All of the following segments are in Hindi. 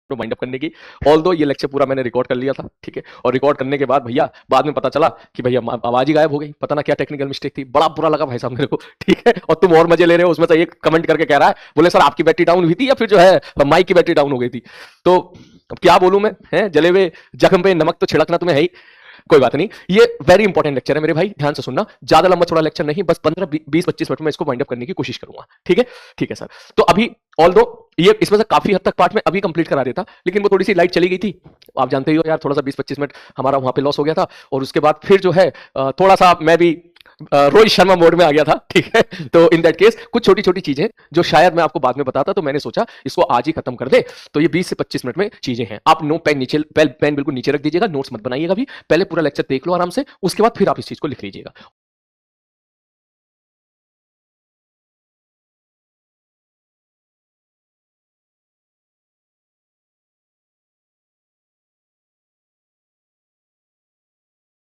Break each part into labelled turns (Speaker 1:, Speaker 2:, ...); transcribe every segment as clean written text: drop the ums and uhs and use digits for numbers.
Speaker 1: तो वाइंड अप करने की। ऑल्दो ये लेक्चर पूरा मैंने रिकॉर्ड कर लिया था, ठीक है, और रिकॉर्ड करने के बाद भैया बाद में पता चला कि भैया आवाज ही गायब हो गई, पता ना क्या टेक्निकल मिस्टेक थी, बड़ा बुरा लगा भाई साहब मेरे को, ठीक है। और तुम और मजे ले रहे हो, उसमें से एक कमेंट करके कह रहा है, बोले सर आपकी बैटरी डाउन हुई थी या फिर जो है माइक की बैटरी डाउन हो गई थी। तो अब क्या बोलूं मैं, है जले हुए जख्म पे नमक तो छिड़कना तुम्हें है ही। कोई बात नहीं, ये वेरी इंपॉर्टेंट लेक्चर है मेरे भाई, ध्यान से सुनना, ज्यादा लंबा चौड़ा लेक्चर नहीं, बस 15-20-25 मिनट में इसको वाइंड अप करने की कोशिश करूंगा, ठीक है। ठीक है सर, तो अभी ऑल्दो ये इसमें से काफी हद तक पार्ट में अभी कंप्लीट करा देता, लेकिन वो थोड़ी सी लाइट चली गई थी, आप जानते ही हो यार, थोड़ा सा 20-25 मिनट हमारा वहां पे लॉस हो गया था, और उसके बाद फिर जो है थोड़ा सा मैं भी रोहित शर्मा मोड में आ गया था, ठीक है। तो इन दैट केस कुछ छोटी छोटी चीजें जो शायद मैं आपको बाद में बताता, तो मैंने सोचा इसको आज ही खत्म कर दे। तो ये 20 से 25 मिनट में चीजें हैं, आप नो पेन नीचे, पेन बिल्कुल नीचे रख दीजिएगा, नोट्स मत बनाइएगा भी, पहले पूरा लेक्चर देख लो आराम से, उसके बाद फिर आप इस चीज को लिख लीजिएगा।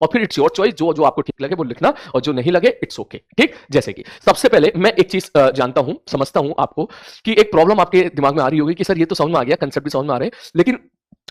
Speaker 1: और फिर इट्स योर चॉइस, जो जो आपको ठीक लगे वो लिखना, और जो नहीं लगे इट्स ओके, ठीक। जैसे कि सबसे पहले मैं एक चीज जानता हूं, समझता हूं आपको, कि एक प्रॉब्लम आपके दिमाग में आ रही होगी कि सर ये तो समझ में आ गया, कंसेप्ट भी समझ में आ रहे हैं, लेकिन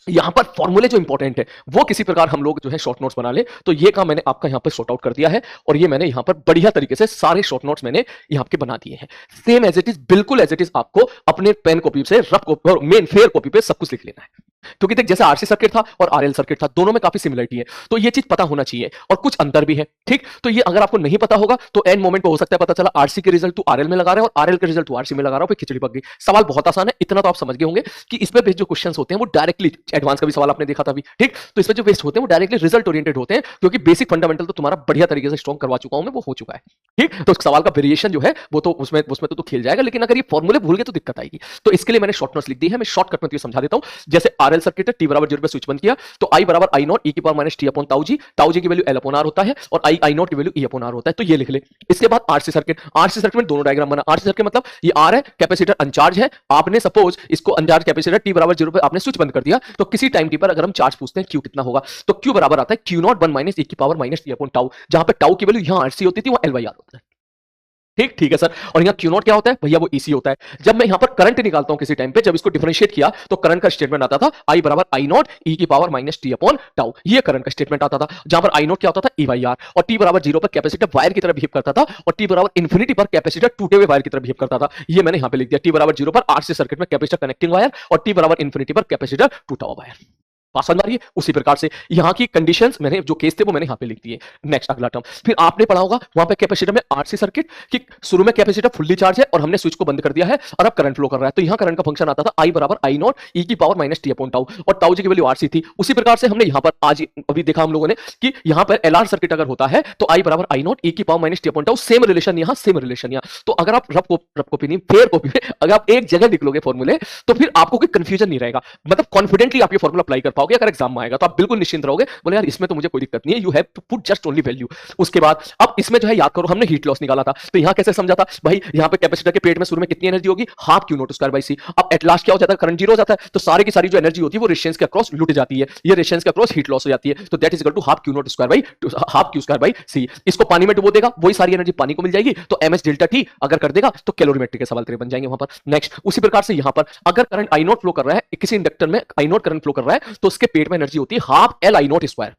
Speaker 1: यहां पर फॉर्मूले जो इंपॉर्टेंट है वो किसी प्रकार हम लोग जो है शॉर्ट नोट्स बना ले, तो ये काम मैंने आपका यहां पर शॉर्ट आउट कर दिया है, और ये मैंने यहां पर बढ़िया तरीके से सारे शॉर्ट नोट्स मैंने यहां के बना दिए हैं, सेम एज इट इज, बिल्कुल एज इट इज, आपको अपने पेन कॉपी से रफ कॉपी और मेन फेयर कॉपी पे सब कुछ लिख लेना है, क्योंकि देख जैसे आरसी सर्किट था और आरएल सर्किट था, दोनों में काफी सिमिलरिटी है, तो ये चीज पता होना चाहिए, और कुछ अंतर भी है, ठीक। तो ये अगर आपको नहीं पता होगा तो एंड मोमेंट पे हो सकता है पता चला आरसी के रिजल्ट तू आरएल में लगा रहे हो और आरएल के रिजल्ट तू आरसी में लगा रहा हो, फिर खिचड़ी पक गई। सवाल बहुत आसान है, इतना तो आप समझ गए होंगे कि इसमें बेस्ड जो क्वेश्चंस होते हैं वो डायरेक्टली, एडवांस का भी सवाल आपने देखा था अभी, ठीक। तो इसमें जो बेस्ड होते हैं वो डायरेक्टली रिजल्ट ओरिएंटेड होते हैं, क्योंकि बेसिक फंडामेंटल तो तुम्हारा बढ़िया तरीके से स्ट्रॉन्ग करवा चुका हूं मैं, वो हो चुका है, ठीक। तो सवाल का वेरिएशन जो है वो तो उसमें उसमें तो खेल जाएगा, लेकिन अगर ये फॉर्मूले भूल गए तो दिक्कत आएगी। तो इसके लिए मैंने शॉर्ट नोट्स लिख दी है, मैं शॉर्टकट में तो समझा देता हूं। जैसे आरएल सर्किट है, टी बराबर 0 पे स्विच बंद किया तो आई बराबर आई नॉट ई की पावर माइनस टी अपॉन ताऊ जी की वैल्यू एल अपॉन आर होता है, और आई आई नॉट की वैल्यू ई अपॉन आर होता है, तो ये लिख ले। इसके बाद आरसी सर्किट, आरसी सर्किट में दोनों डायग्राम बना, आरसी सर्किट मतलब ये आर है, कैपेसिटर अनचार्ज है, आपने सपोज इसको अनचार्ज कैपेसिटर टी बराबर 0 पे आपने स्विच बंद कर दिया, तो किसी टाइम टी पर अगर हम चार्ज पूछते हैं क्यू कितना होगा, तो क्यू बराबर आता है क्यू नॉट 1 माइनस ई की power minus T upon tau, जहां पे टाउ की वैल्यू यहां आरसी होती थी, वहां एल बाई आर होता है, ठीक। ठीक है सर, और यहाँ क्यू नॉट क्या होता है भैया, वो ईसी होता है। जब मैं यहाँ पर करंट निकालता हूं किसी टाइम पे, जब इसको डिफरेंशिएट किया तो करंट का स्टेटमेंट आता था आई बराबर आई नॉट ई की power minus T upon tau, ये करंट का स्टेटमेंट आता था, जहां पर आई नॉट क्या होता था, ई बाई आर, और टी बराबर 0 पर कैपेसिटर वायर की तरह बिहेव करता था, और टी बराबर इन्फिनिटी पर कैपेसिटर टूटे हुए वायर की तरह बिहेव करता था, ये मैंने यहाँ पे लिख दिया। टी बराबर 0 पर आरसी सर्किट में कैपेसिटर कनेक्टिंग वायर, और टी बराबर इन्फिनिटी पर कैपेसिटर टूटा हुआ वायर, बात समझ आ रही है। उसी प्रकार से यहाँ की कंडीशंस मैंने जो केस थे वो मैंने यहाँ पे लिख दिए। नेक्स्ट अगला टर्म, फिर आपने पढ़ा होगा वहां पे कैपेसिटर में आरसी सर्किट कि शुरू में कैपेसिटर फुल्ली चार्ज है और हमने स्विच को बंद कर दिया है और अब करंट फ्लो कर रहा है, तो यहाँ करंट का फंक्शन आता था आई बराबर आई नॉट ई की power minus T upon tau, और टाउ जी की वैल्यू आरसी थी। उसी प्रकार से हमने यहाँ पर आज अभी देखा हम लोगों ने कि यहाँ पर एलआर सर्किट अगर होता है तो आई बराबर आई नॉट ई की power minus T upon tau, same relation यहाँ, सेम रिलेशन यहाँ। तो अगर आप रफ कॉपी नहीं, फेयर कॉपी में अगर आप एक जगह लिख लोगे फॉर्मूले, तो फिर आपको कोई कंफ्यूजन नहीं रहेगा, मतलब कॉन्फिडेंटली आप ये फॉर्मूला अप्लाई कर पाओगे अगर एग्जाम में आएगा, तो आप बिल्कुल निश्चिंत रहोगे, बोले यार इसमें तो मुझे कोई दिक्कत नहीं है, you have to put just only value. उसके बाद अब इसमें जो है याद करो हमने हीट लॉस निकाला था, तो यहां कैसे समझा था भाई, यहां पे कैपेसिटर के पेट में शुरू में कितनी एनर्जी होगी, half q not square by c. अब एट लास्ट क्या हो जाता है, करंट जीरो हो जाता है, तो सारी की सारी जो एनर्जी होती है वो रेजिस्टेंस के अक्रॉस लुट जाती है, ये रेजिस्टेंस के अक्रॉस हीट लॉस हो जाती है, तो that is equal to half q not square by half q square by c. इसको पानी में डुबो देगा, वही सारी एनर्जी पानी को मिल जाएगी, तो एम एस डेल्टा टी अगर कर देगा तो कैलोरीमेट्रिक के सवाल तेरे बन जाएंगे वहां पर। नेक्स्ट उसी प्रकार से यहां पर अगर करंट आई नॉट फ्लो कर रहा है, किसी इंडक्टर में आई नॉट करंट फ्लो कर रहा है, तो उसके पेट में एनर्जी होती है half L I not square,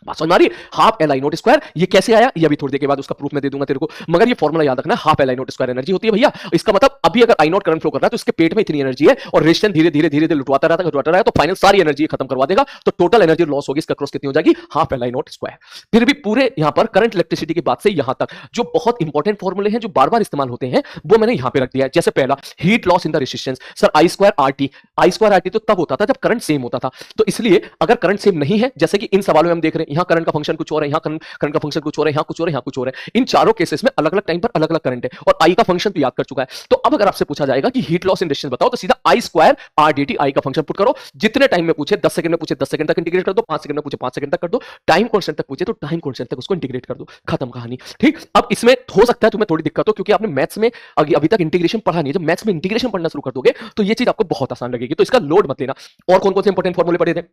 Speaker 1: बात समझ में आ रही है, half L I not square. ये कैसे आया ये अभी थोड़ी देर के बाद उसका प्रूफ मैं दे दूंगा तेरे को, मगर ये फॉर्मूला याद रखना, half L I not square energy होती है भैया। इसका मतलब अभी अगर आई नॉट करंट फ्लो कर रहा है तो इसके पेट में इतनी एनर्जी है, और रेजिस्टेंस धीरे धीरे धीरे धीरे लुटवाता रहता है, तो फाइनल सारी एनर्जी खत्म करवा देगा, तो टोटल एनर्जी लॉस होगी इसका क्रॉस कितनी हो जाएगी, half L I not square. फिर भी पूरे यहां पर करंट इलेक्ट्रिसिटी की बात से यहां तक जो बहुत इंपॉर्टेंट फॉर्मूले हैं जो बार बार इस्तेमाल होते हैं वो मैंने यहां पे रख दिया है। जैसे पहला heat loss in the resistance, sir I square R T, I square R T तो तब होता था जब करंट सेम होता था, तो इसलिए अगर करंट सेम नहीं है, जैसे कि इन सवालों में हम देख रहे हैं, यहां करंट का फंक्शन कुछ और है, यहां करंट का फंक्शन कुछ और है, यहां कुछ और है, यहां कुछ और है, इन चारों केसेस में अलग अलग टाइम पर अलग अलग करंट है, और आई का फंक्शन तो याद कर चुका है। तो अब अगर आपसे पूछा जाएगा कि हीट लॉस इन रेजिस्टेंस बताओ, तो सीधा आई स्क्वायर आर डी टी, आई का फंक्शन पुट करो, जितने टाइम में पूछे 10 सेकंड में पूछे 10 सेकंड तक इंटीग्रेट कर दो, 5 सेकंड में पूछे 5 सेकंड तक कर दो, टाइम कांस्टेंट तक पूछे तो टाइम कांस्टेंट तक उसको इंटीग्रेट कर दो, खत्म कहानी, ठीक। अब इसमें हो सकता है तुम्हें थोड़ी दिक्कत हो, क्योंकि आपने मैथ्स में अभी तक इंटीग्रेशन पढ़ा नहीं है, जब मैथ्स में इंटीग्रेशन पढ़ना शुरू कर दोगे तो ये चीज आपको बहुत आसान लगेगी, तो इसका लोड मत लेना। और कौन कौन से इंपॉर्टेंट फॉर्मूले पढ़े थे,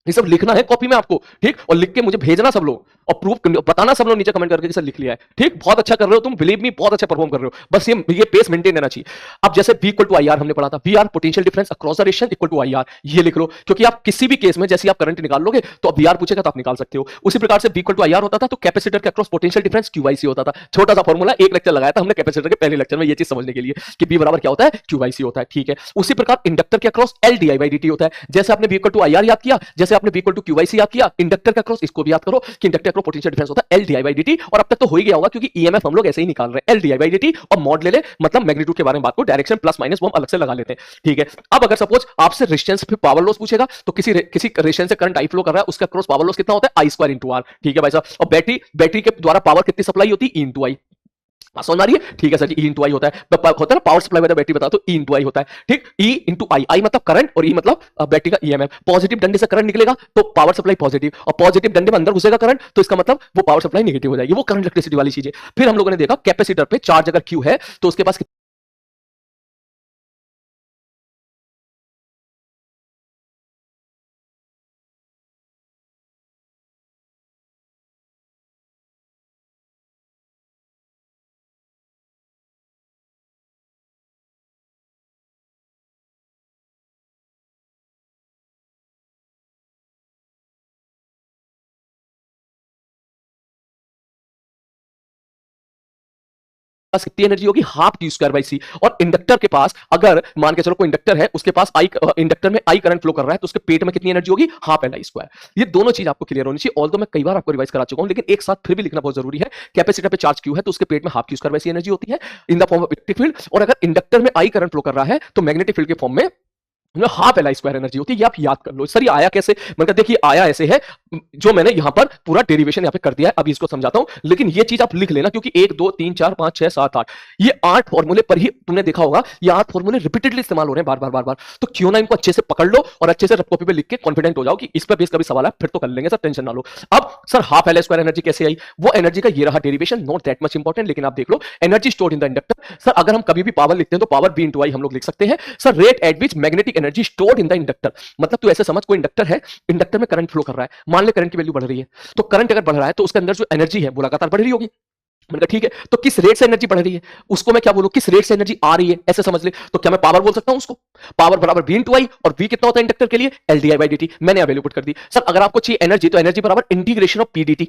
Speaker 1: ये सब लिखना है कॉपी में आपको, ठीक, और लिख के मुझे भेजना सब लोग, और प्रूफ बताना सब लोग नीचे कमेंट करके कि सर लिख लिया है, ठीक, बहुत अच्छा कर रहे हो तुम, बिलीव मी बहुत अच्छा परफॉर्म कर रहे हो, बस ये पेस मेंटेन रहना चाहिए। अब जैसे V equal to I R हमने पढ़ा था, V R potential difference across the ration equal to I R, ये लिख लो, क्योंकि आप किसी भी केस में जैसे आप करंट निकाल लोगे तो अब वी आर पूछेगा तो आप निकाल सकते हो। उसी प्रकार से V equal to I R होता था तो कैपेसिटर के अक्रॉस पोटेंशियल डिफरेंस QIC होता था। छोटा सा फॉर्मूला, एक लेक्चर लगाया था हमने कैपेसिटर के पहले लेक्चर में, ये चीज समझने के लिए कि B बराबर क्या होता है, QIC होता है, ठीक है। उसी प्रकार इंडक्टर के अक्रॉस LdI/dt होता है। जैसे आपने V equal to I R याद किया, जैसे आपने V इक्वल टू QIC याद किया, इंडक्टर का क्रॉस इसको भी याद करो कि इंडक्टर का पोटेंशियल डिफरेंस होता है LdI/dt, और अब तक तो हो ही गया होगा क्योंकि ईएमएफ हम लोग ऐसे ही निकाल रहे हैं, LdI/dt, और मॉड ले ले, मतलब मैग्नीट्यूड के बारे में बात को, डायरेक्शन प्लस माइनस वो हम अलग से लगा लेते हैं, ठीक है। अब अगर सपोज आपसे रेजिस्टेंस पे पावर लॉस पूछेगा तो किसी रेजिस्टेंस से करंट आई फ्लो कर रहा है, उसका क्रॉस पावर लॉस कितना होता है, I² इंटू आर, ठीक है भाई साहब। और बैटरी के द्वारा पावर कितनी सप्लाई होती है, E इंटू आई, समझ आ रही है, ठीक है सर जी, E इंटू आई होता है, होता है ना पावर सप्लाई वाला बैटरी बता तो E इंटू आई होता है, ठीक, E इंटू आई, आई मतलब करंट और E मतलब बैटरी का ईएमएफ। पॉजिटिव डंडे से करंट निकलेगा तो पावर सप्लाई पॉजिटिव, और पॉजिटिव डंडे में अंदर घुसेगा करंट तो इसका मतलब वो पावर सप्लाई नेगेटिव हो जाएगी, वो करंट इलेक्ट्रिसिटी वाली चीज है। फिर हम लोगों ने देखा कैपेसिटर पे चार्ज अगर क्यू है तो उसके पास पास कितनी एनर्जी होगी, हाफ Q²/C। और इंडक्टर के पास अगर मान के चलो कोई इंडक्टर है, उसके पास इंडक्टर में आई करंट फ्लो कर रहा है तो उसके पेट में कितनी एनर्जी होगी, हाफ Li²। ये दोनों चीज आपको क्लियर होनी चाहिए, ऑल्दो मैं कई बार आपको रिवाइज करा चुका हूं, लेकिन एक साथ फिर भी लिखना बहुत जरूरी है। कैपेसिटर पे चार्ज क्यू है तो उसके पेट में हाफ Q²/C एनर्जी होती है in the form of electric field, और अगर इंडक्टर में आई करंट फ्लो कर रहा है तो मैग्नेटिक फील्ड के फॉर्म में हाफ Li² एनर्जी होती है। ये आप याद कर लो। सर ये आया कैसे, मैंने कहा देखिए आया ऐसे है, जो मैंने यहां पर पूरा डेरिवेशन यहां पे कर दिया है, अभी इसको समझाता हूं, लेकिन ये चीज आप लिख लेना क्योंकि 1 2 3 4 5 6 7 8 ये 8 फॉर्मूले पर ही तुमने देखा होगा, ये 8 फॉर्मूले रिपीटेडली इस्तेमाल हो रहे हैं बार बार बार बार। तो क्यों ना इनको अच्छे से पकड़ लो और अच्छे से रफ कॉपी पे लिख के कॉन्फिडेंट हो जाओ कि इस पर बेस कभी सवाल है फिर तो कर लेंगे सर, टेंशन ना लो। अब सर हाफ Li² एनर्जी कैसे आई, वो एनर्जी का ये रहा derivation, not that much important, लेकिन आप देख low energy stored in the inductor. Sir अगर हम कभी भी पावर लिखते हैं तो पावर V इंटू आई हम लोग लिख सकते हैं। Sir rate at which magnetic energy stored in the inductor, मतलब तू ऐसे समझ कोई इंडक्टर है, इंडक्टर में करंट फ्लो कर रहा है, मान ले करंट की वैल्यू बढ़ रही है, तो करंट अगर बढ़ रहा है तो उसके अंदर जो एनर्जी है वो लगातार बढ़ रही होगी। मैंने कहा ठीक है, तो किस रेट से एनर्जी बढ़ रही है उसको मैं क्या बोलूं, किस रेट से एनर्जी आ रही है ऐसे समझ ले, तो क्या मैं पावर बोल सकता हूं उसको, पावर बराबर V इंटू आई, और V कितना होता है इंडक्टर के लिए, LdI/dt, मैंने वैल्यू पुट कर दी। सर अगर आपको चाहिए एनर्जी तो एनर्जी बराबर इंटीग्रेशन ऑफ PdT,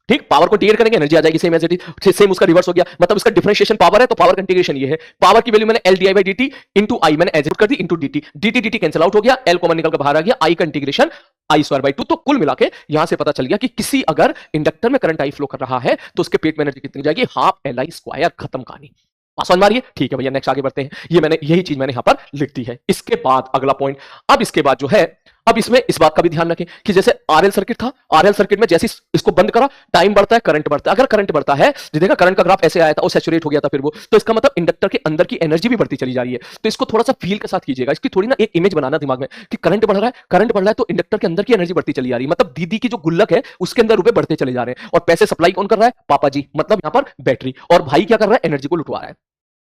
Speaker 1: ठीक, पावर को इंटीग्रेट करेंगे एनर्जी आ जाएगी same as it is, same उसका रिवर्स हो गया, मतलब उसका डिफरेंशिएशन पावर है तो पावर का इंटीग्रेशन ये है, पावर की वैल्यू मैंने LdI/dt इंटू आई मैंने एज कर दी into dt, dt cancel out हो गया, L कॉमन निकल कर बाहर आ गया, आई का इंटीग्रेशन I²/2। तो कुल मिला के यहां से पता चल गया कि किसी अगर इंडक्टर में करंट आई फ्लो कर रहा है तो उसके पेट में एनर्जी कितनी जाएगी, हाफ Li², खत्म कहानी। समझ मारिए, ठीक है भैया नेक्स्ट आगे बढ़ते हैं। ये मैंने यही चीज मैंने यहां पर लिख दी है। इसके बाद अगला पॉइंट, अब इसके बाद जो है, अब इसमें इस बात का भी ध्यान रखें कि जैसे आरएल सर्किट था, आरएल सर्किट में जैसे इसको बंद करा टाइम बढ़ता है करंट बढ़ता है, अगर करंट बढ़ता है देखा करंट का ग्राफ ऐसे आया था और सैचुरेट हो गया था फिर वो, तो इसका मतलब इंडक्टर के अंदर की एनर्जी भी बढ़ती चली जा रही है। तो इसको थोड़ा सा फील के साथ कीजिएगा, इसकी थोड़ी ना एक इमेज बनाना दिमाग में कि करंट बढ़ रहा है, करंट बढ़ रहा है तो इंडक्टर के अंदर की एनर्जी बढ़ती चली जा रही है, मतलब दीदी की जो गुल्लक है उसके अंदर रुपए बढ़ते चले जा रहे हैं, और पैसे सप्लाई कौन कर रहा है, पापा जी, मतलब यहां पर बैटरी, और भाई क्या कर रहा है, एनर्जी को लुटवा रहा है।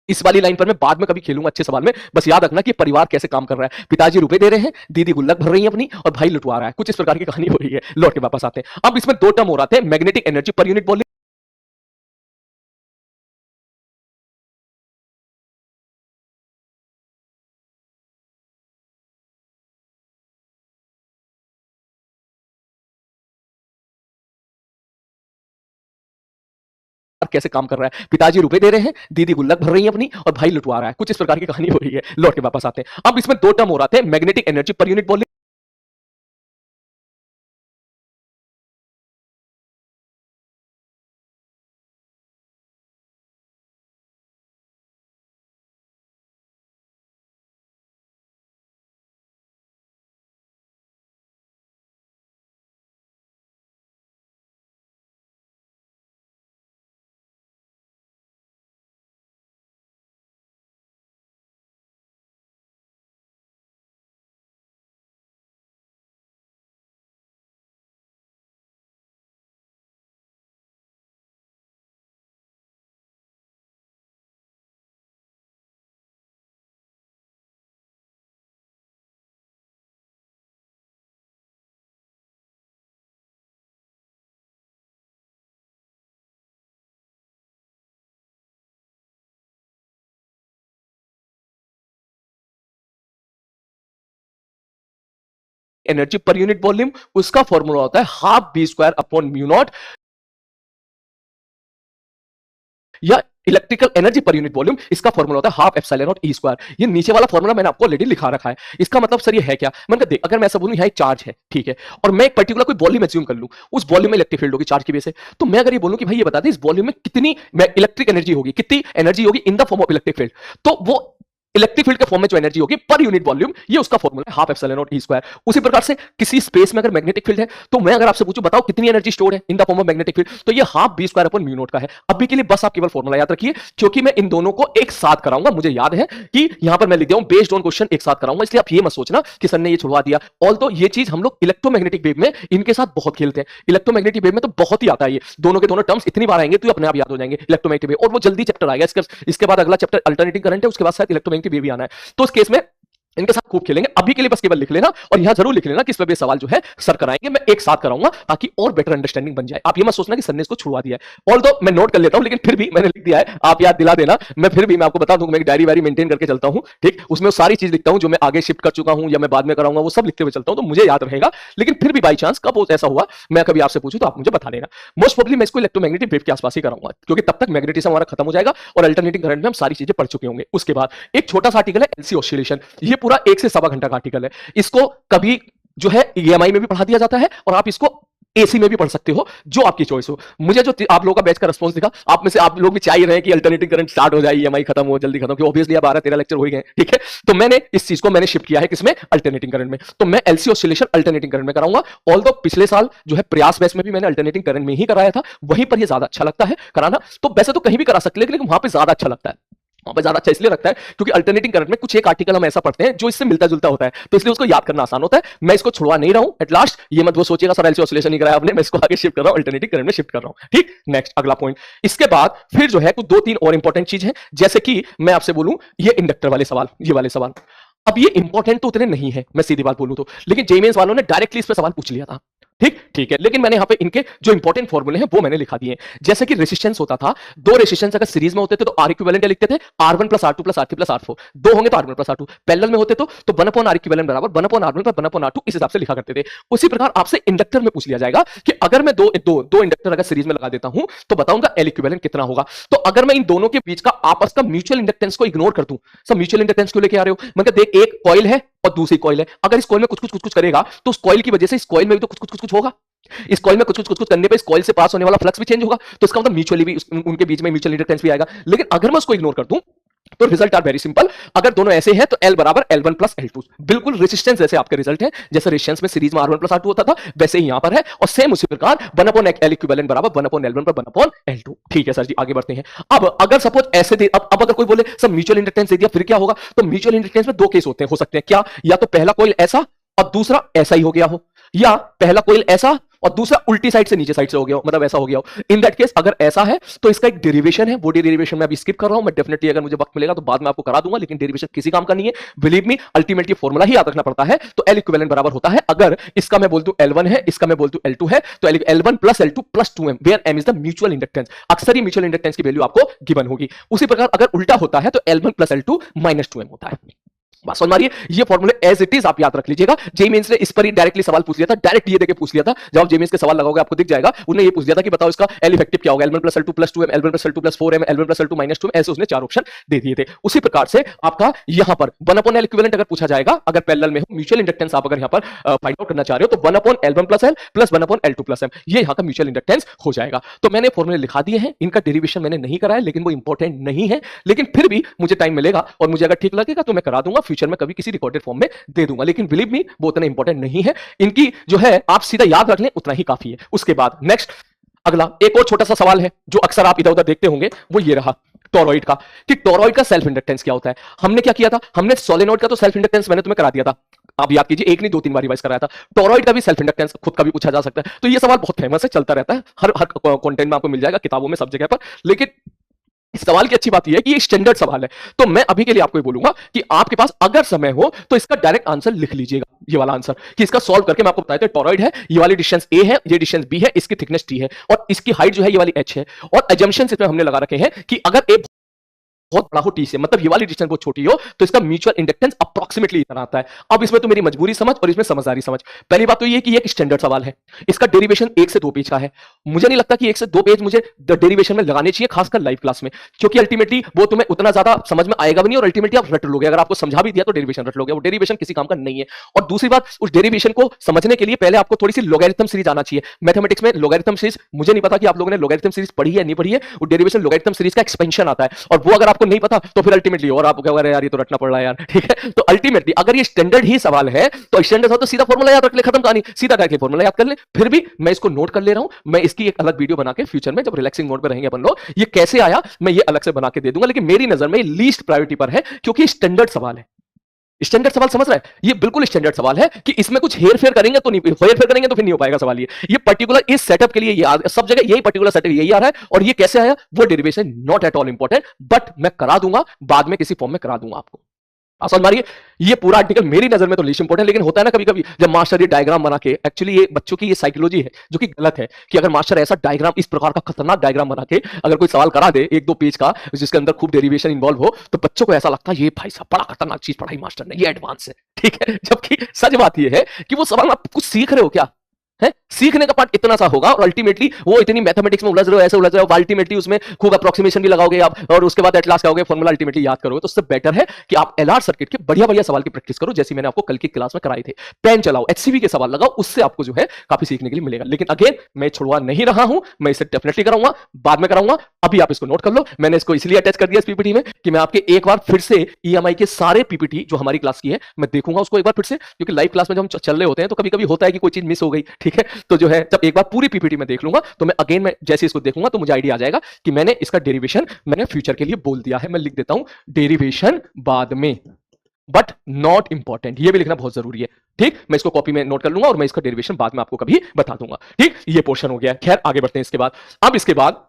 Speaker 1: इस वाली लाइन पर मैं बाद में कभी खेलूंगा अच्छे सवाल में, बस याद रखना कि परिवार कैसे काम कर रहा है, पिताजी रुपए दे रहे हैं, दीदी गुल्लक भर रही है अपनी, और भाई लुटवा रहा है, कुछ इस प्रकार की कहानी हो रही है। लौट के वापस आते हैं, अब इसमें दो टर्म हो रहे थे, magnetic energy per unit volume कैसे काम कर रहा है, पिताजी रुपए दे रहे हैं, दीदी गुल्लक भर रही है अपनी, और भाई लुटवा रहा है, कुछ इस प्रकार की कहानी हो रही है। लौट के वापस आते हैं, अब इसमें दो टर्म हो रहे थे, magnetic energy per unit volume energy per unit volume, उसका फॉर्मूला होता है half B square upon mu not, या electrical energy per unit volume, इसका फॉर्मूला होता है half epsilon not E square. ये नीचे वाला फॉर्मूला मैंने आपको ऑलरेडी लिखा रखा है। इसका मतलब सर ये है क्या? मैंने कहा देख, अगर मैं ऐसा बोलूं यहाँ एक चार्ज है, ठीक है, और मैं एक पर्टिकुलर कोई वॉल्यूम एज्यूम कर लूं, उस वॉल्यूम में इलेक्ट्रिक फील्ड होगी चार्ज की वजह से, तो मैं अगर ये बोलूं कि भाई ये बता दे इस वॉल्यूम में कितनी इलेक्ट्रिक एनर्जी होगी, कितनी एनर्जी होगी इन the form of electric field, तो वो इलेक्ट्रिक फील्ड के फॉर्म में जो एनर्जी होगी पर यूनिट वॉल्यूम, ये उसका फॉर्मूला है half epsilon not E square. उसी प्रकार से किसी स्पेस में अगर मैग्नेटिक फील्ड है, तो मैं अगर आपसे पूछूं बताओ कितनी एनर्जी स्टोर है in the form of magnetic field, तो ये half B square upon mu naught का है। अभी के लिए बस आप केवल फॉर्मूला याद रखिए, क्योंकि मैं इन दोनों को एक साथ कराऊंगा। मुझे याद है कि यहां पर मैं लिख दिया हूं बेस्ड ऑन क्वेश्चन एक साथ कराऊंगा, इसलिए आप ये मत सोचना कि सर ने ये छुड़वा दिया। ऑल्दो ये चीज हम लोग इलेक्ट्रोमैग्नेटिक वेव में इनके साथ बहुत खेलते हैं, इलेक्ट्रोमैग्नेटिक वेव में तो बहुत ही आता है, ये दोनों के दोनों टर्म्स इतनी बार आएंगे तो अपने आप याद हो जाएंगे इलेक्ट्रोमैग्नेटिक वेव, और वो जल्दी चैप्टर आएगा। इसके बाद अगला चैप्टर अल्टरनेटिंग करंट है, उसके बाद शायद इलेक्ट्रोमैग्नेटिक वेव भी आना है, तो उस केस में इनके साथ खूब खेलेंगे। अभी के लिए बस केवल लिख लेना, और यहां जरूर लिख लेना कि इस पर भी सवाल जो है सर कराएंगे, मैं एक साथ कराऊंगा ताकि और बेटर अंडरस्टैंडिंग बन जाए। आप ये मत सोचना कि सर ने इसको छुड़वा दिया है, ऑल्दो मैं नोट कर लेता हूं, लेकिन फिर भी मैंने लिख दिया है, आप याद दिला देना। मैं फिर भी मैं आपको बता दूं, मैं एक डायरी वायरी मेंटेन करके चलता हूं, ठीक, उसमें सारी चीज लिखता हूं जो मैं आगे शिफ्ट कर चुका हूं या मैं बाद में कराऊंगा, वो सब लिखते हुए चलता हूं, तो मुझे याद रहेगा। लेकिन फिर भी बाई चांस कब ऐसा हुआ मैं कभी आपसे पूछूं तो आप मुझे बता देना। मोस्ट प्रोबेबली मैं इसको इलेक्ट्रोमैग्नेटिक वेव के आसपास ही कराऊंगा, क्योंकि तब तक मैग्नेटिज्म हमारा खत्म हो जाएगा और अल्टरनेटिंग करंट में हम सारी चीजें पढ़ चुके होंगे। उसके बाद एक छोटा सा आर्टिकल है एलसी ऑसिलेशन, ये पूरा 1 से सवा घंटा का आर्टिकल है। इसको कभी जो है ईएमआई में भी पढ़ा दिया जाता है, और आप इसको एसी में भी पढ़ सकते हो, जो आपकी चॉइस हो। मुझे जो आप लोगों का बैच का रिस्पांस दिखा, आप में से आप लोग भी चाह ही रहे हैं कि अल्टरनेटिंग करंट स्टार्ट हो जाए, ईएमआई खत्म हो जल्दी खत्म, क्योंकि ऑब्वियसली अब 12-13 लेक्चर हो ही गए, ठीक है। तो मैंने इस चीज को मैंने शिफ्ट किया है किसमें? अल्टरनेटिंग करंट में। तो मैं एलसी ऑसिलेशन अल्टरनेटिंग करंट में कराऊंगा। ऑल्दो पिछले साल जो है प्रयास बैच में भी मैंने अल्टरनेटिंग करंट में ही कराया था, वहीं पर ये ज्यादा अच्छा लगता है कराना। तो वैसे तो कहीं भी करा सकते हैं, लेकिन वहां पर ज्यादा अच्छा लगता है। वहां पे ज्यादा अच्छा इसलिए लगता है क्योंकि अल्टरनेटिंग करंट में कुछ एक आर्टिकल हम ऐसा पढ़ते हैं जो इससे मिलता जुलता होता है, तो इसलिए उसको याद करना आसान होता है। मैं इसको छुड़वा नहीं रहा हूं एट लास्ट, ये मत वो सोचिएगा सर एलसी ऑसिलेशन नहीं कराया आपने, मैं इसको आगे शिफ्ट कर रहा हूं, अल्टरनेटिंग करंट में शिफ्ट कर रहा हूं, ठीक। नेक्स्ट अगला पॉइंट, इसके बाद फिर जो है कुछ 2-3 और इंपॉर्टेंट चीज है, जैसे कि मैं आपसे बोलूं ये इंडक्टर वाले सवाल, ये वाले सवाल अब ये इंपॉर्टेंट तो उतने नहीं है, मैं सीधी बात बोलूं तो, लेकिन जेई मेंस वालों ने डायरेक्टली इस पे सवाल पूछ लिया था, ठीक है। लेकिन मैंने यहां पे इनके जो इंपॉर्टेंट फॉर्मूले हैं वो मैंने लिखा दिए। जैसे कि रेजिस्टेंस होता था, दो रेजिस्टेंस अगर सीरीज में होते थे तो आर इक्विवेलेंट लिखते थे R1 + R2 + R3 + R4, दो होंगे तो R1 + R2, पैरेलल में होते तो 1/R इक्विवेलेंट बराबर 1/R1 + 1/R2, इस हिसाब से लिखा करते थे। उसी प्रकार आपसे इंडक्टर में पूछ लिया जाएगा कि अगर मैं दो इंडक्टर अगर सीरीज में लगा देता हूं तो बताऊंगा L इक्विवेलेंट कितना होगा। तो अगर मैं इन दोनों के बीच का आपस का म्यूचुअल इंडक्टेंस को इग्नोर कर दूं, सब म्यूचुअल इंडक्टेंस क्यों लेके आ रहे हो? मतलब देख एक कॉइल है और दूसरी कॉइल है, अगर इस कॉइल में कुछ करेगा तो उस कॉइल की वजह से इस कॉइल में भी तो कुछ होगा। इस कॉइल में कुछ करने पे इस कॉइल से पास होने वाला फ्लक्स भी चेंज होगा, तो इसका मतलब म्यूचुअली भी उनके बीच में म्यूचुअल इंडक्टेंस भी आएगा। लेकिन अगर मैं उसको इग्नोर कर दूं तो रिजल्ट आर वेरी सिंपल, अगर दोनों ऐसे हैं तो L बराबर L1 + L2, बिल्कुल रेजिस्टेंस जैसे आपके रिजल्ट है, जैसे रेजिस्टेंस में सीरीज में R1 + R2 होता था वैसे ही यहां पर है, और सेम उसी प्रकार 1/L इक्विवेलेंट बराबर 1/L1 + 1/L2। ठीक है सर जी, आगे बढ़ते हैं। अब अगर सपोज ऐसे दे, अब अगर कोई बोले सब म्यूचुअल इंडक्टेंस दे दिया फिर क्या होगा, तो म्यूचुअल इंडक्टेंस में दो केस हो सकते हैं क्या, या तो पहला कॉइल ऐसा और दूसरा ऐसा ही हो गया हो, या पहला कॉइल ऐसा और दूसरा उल्टी साइड से नीचे साइड से हो गया हो, मतलब ऐसा हो गया हो। इन दैट केस अगर ऐसा है तो इसका एक डेरिवेशन है, वो डेरिवेशन मैं अभी स्किप कर रहा हूं, मैं डेफिनेटली अगर मुझे वक्त मिलेगा तो बाद में आपको करा दूंगा, लेकिन डेरिवेशन किसी काम का नहीं है, बिलीव मी, अल्टीमेटली फॉर्मूला ही याद रखना पड़ता है। तो L इक्विवेलेंट बराबर होता है, अगर इसका मैं बोल दूं L1 है, इसका मैं बोल दूं L2 है, तो L1 + L2 + 2m, where m is the mutual inductance. अक्सर ही म्यूचुअल इंडक्टेंस की वैल्यू आपको गिवन होगी। उसी प्रकार अगर उल्टा होता है तो L1 + L2 - 2m होता है। बात समझ मारिए, ये फॉर्मूले एज इट इज आप याद रख लीजिएगा। जेई मेंस ने इस पर ही डायरेक्टली सवाल पूछ लिया था, डायरेक्ट ये देके पूछ लिया था। जब आप जेई मेंस के सवाल लगाओगे आपको दिख जाएगा, उन्होंने ये पूछ लिया था कि बताओ इसका L इफेक्टिव क्या होगा, L1 + L2 + 2m, L1 + L2 + 4m, L1 + L2 - 2m, ऐसे उसने चार ऑप्शन दे दिए थे। उसी प्रकार से आपका यहां पर 1/L इक्विवेलेंट अगर पूछा जाएगा, अगर पैरेलल में हो, म्यूचुअल इंडक्टेंस आप अगर यहां पर फाइंड आउट करना चाह रहे हो तो 1/L1 + L + 1/L2 + m, ये यहां का म्यूचुअल इंडक्टेंस हो जाएगा। तो मैंने फॉर्मूले लिखा दिए हैं, इनका डेरिवेशन मैंने नहीं कराया, लेकिन वो इंपॉर्टेंट नहीं है, लेकिन फिर भी मुझे टाइम मिलेगा और मुझे अगर ठीक लगेगा तो मैं करा दूंगा, फ्यूचर में कभी किसी रिकॉर्डेड फॉर्म में दे दूंगा, लेकिन बिलीव मी वो उतना इंपॉर्टेंट नहीं है। इनकी जो है आप सीधा याद रख लें उतना ही काफी है। उसके बाद नेक्स्ट अगला एक और छोटा सा सवाल है जो अक्सर आप इधर उधर देखते होंगे, वो ये रहा टोरॉइड का, कि टोरॉइड का सेल्फ इंडक्टेंस क्या होता है। हमने क्या किया था, हमने सोलेनॉइड का तो सेल्फ इंडक्टेंस मैंने तुम्हें करा दिया था, आप याद कीजिए, एक नहीं 2-3 बार रिवाइज कराया था। टोरॉइड का भी सेल्फ इंडक्टेंस खुद का भी पूछा जा सकता है, तो ये सवाल बहुत फेमस है, चलता रहता है, हर कंटेंट में आपको मिल जाएगा, किताबों में, सब जगह पर। लेकिन इस सवाल की अच्छी बात यह है कि ये स्टैंडर्ड सवाल है, तो मैं अभी के लिए आपको ये बोलूंगा कि आपके पास अगर समय हो तो इसका डायरेक्ट आंसर लिख लीजिएगा, ये वाला आंसर, कि इसका सॉल्व करके मैं आपको बताया था टोरॉइड है, ये वाली डिस्टेंस A है, ये डिस्टेंस B है, इसकी थिकनेस T है, और इसकी हाइट जो है ये वाली h है, और अजम्पशंस इसमें हमने लगा रखे हैं कि अगर A बहुत बड़ा हो टी से, मतलब ये वाली डिस्टेंस बहुत छोटी हो, तो इसका म्यूचुअल इंडक्टेंस अप्रोक्सीमेटली इतना आता है। अब इसमें तो मेरी मजबूरी समझ और इसमें समझदारी समझ। पहली बात तो ये कि ये एक स्टैंडर्ड सवाल है, इसका डेरिवेशन 1 से 2 पेज का है। मुझे नहीं लगता कि 1 से 2 पेज मुझे डेरिवेशन में लगाने चाहिए, खासकर लाइव क्लास में, क्योंकि अल्टीमेटली वो तुम्हें उतना ज्यादा समझ में आएगा भी नहीं और अल्टीमेटली आप रट लोगे। अगर आपको समझा भी दिया तो डेरिवेशन रट लोगे, वो डेरिवेशन किसी काम का नहीं है। और दूसरी बात, उस डेरिवेशन को समझने के लिए पहले आपको थोड़ी सी लोगरिथम सीरीज आना चाहिए। मैथमेटिक्स में लोगरिथम सीरीज, मुझे नहीं पता कि आप लोगों ने लोगरिथम सीरीज पढ़ी है नहीं पढ़ी है, वो डेरिवेशन लोगरिथम सीरीज का एक्सपेंशन आता है, और वो अगर आपको नहीं पता तो फिर अल्टीमेटली और आपको क्या हो रहा है यार, ये तो रटना पड़ रहा है यार, ठीक है। तो अल्टीमेटली अगर ये स्टैंडर्ड ही सवाल है तो स्टैंडर्ड हो तो सीधा फॉर्मूला याद रख ले, खत्म कहानी, सीधा करके फॉर्मूला याद कर ले। फिर भी मैं इसको नोट कर ले रहा हूं, मैं इसकी एक अलग वीडियो बना के फ्यूचर में जब रिलैक्सिंग मोड पे रहेंगे अपन लोग, ये कैसे आया मैं ये अलग से बना के दे दूंगा। लेकिन मेरी नजर में लीस्ट प्रायोरिटी पर है क्योंकि स्टैंडर्ड सवाल है। स्टैंडर्ड सवाल समझ रहा है, ये बिल्कुल स्टैंडर्ड सवाल है कि इसमें कुछ हेर फेर करेंगे तो नहीं, हेर फेर करेंगे तो फिर नहीं हो पाएगा सवाल। ये पर्टिकुलर इस सेटअप के लिए ये सब जगह यही पर्टिकुलर सेटअप यही आ रहा है, और ये कैसे आया वो derivation not at all important, but मैं करा दूंगा बाद में, किसी फॉर्म में करा दूंगा आपको। समझ मारिए, ये पूरा आर्टिकल मेरी नजर में तो लीस्ट इंपॉर्टेंट, लेकिन होता है ना कभी कभी जब मास्टर ये डायग्राम बना के, एक्चुअली ये बच्चों की ये साइकोलॉजी है जो कि गलत है, कि अगर मास्टर ऐसा डायग्राम, इस प्रकार का खतरनाक डायग्राम बना के अगर कोई सवाल करा दे 1-2 पेज का जिसके अंदर खूब डेरिवेशन इन्वॉल्व हो, तो बच्चों को ऐसा लगता है ये भाई साहब बड़ा खतरनाक चीज पढ़ाई मास्टर ने, ये एडवांस है, ठीक है। जबकि सच बात ये है कि वो सवाल आप कुछ सीख रहे हो क्या है, सीखने का पार्ट इतना सा होगा, और अल्टीमेटली वो इतनी मैथमेटिक्स में उलझ रहे हो, ऐसे उलझ रहे हो, अल्टीमेटली उसमें खूब अप्रोक्सीमेशन भी लगाओगे आप, और उसके बाद एट लास्ट आओगे फॉर्मूला अल्टीमेटली याद करोगे। तो उससे बेटर है कि आप एलआर सर्किट के बढ़िया बढ़िया सवाल की प्रैक्टिस करो, जैसे मैंने आपको कल की क्लास में कराए थे। पेन चलाओ, एचसीवी के सवाल लगाओ, उससे आपको जो है काफी सीखने के लिए मिलेगा। लेकिन अगेन मैं छुड़वा नहीं रहा हूं, मैं इसे डेफिनेटली कराऊंगा, बाद में कराऊंगा। अभी आप इसको नोट कर लो, मैंने इसको इसलिए अटैच कर दिया इस पीपीटी में कि मैं आपके एक बार फिर से ईएमआई के सारे पीपीटी जो हमारी क्लास की है मैं देखूंगा उसको एक बार फिर से, क्योंकि लाइव क्लास में जब हम चल रहे होते हैं तो कभी कभी होता है कि कोई चीज मिस हो गई, ठीक है। तो जो है जब एक बार पूरी पीपीटी में देख लूंगा तो मैं जैसे इसको देखूंगा तो मुझे आइडिया आ जाएगा कि मैंने इसका डेरिवेशन मैंने फ्यूचर के लिए बोल दिया है। मैं लिख देता हूं डेरिवेशन बाद में, बट नॉट इंपॉर्टेंट, ये भी लिखना बहुत जरूरी है, ठीक। मैं इसको कॉपी में नोट कर लूंगा और मैं इसका डेरिवेशन बाद में आपको कभी बता दूंगा, ठीक। ये पोर्शन हो गया। खैर आगे बढ़ते हैं इसके बाद। अब इसके बाद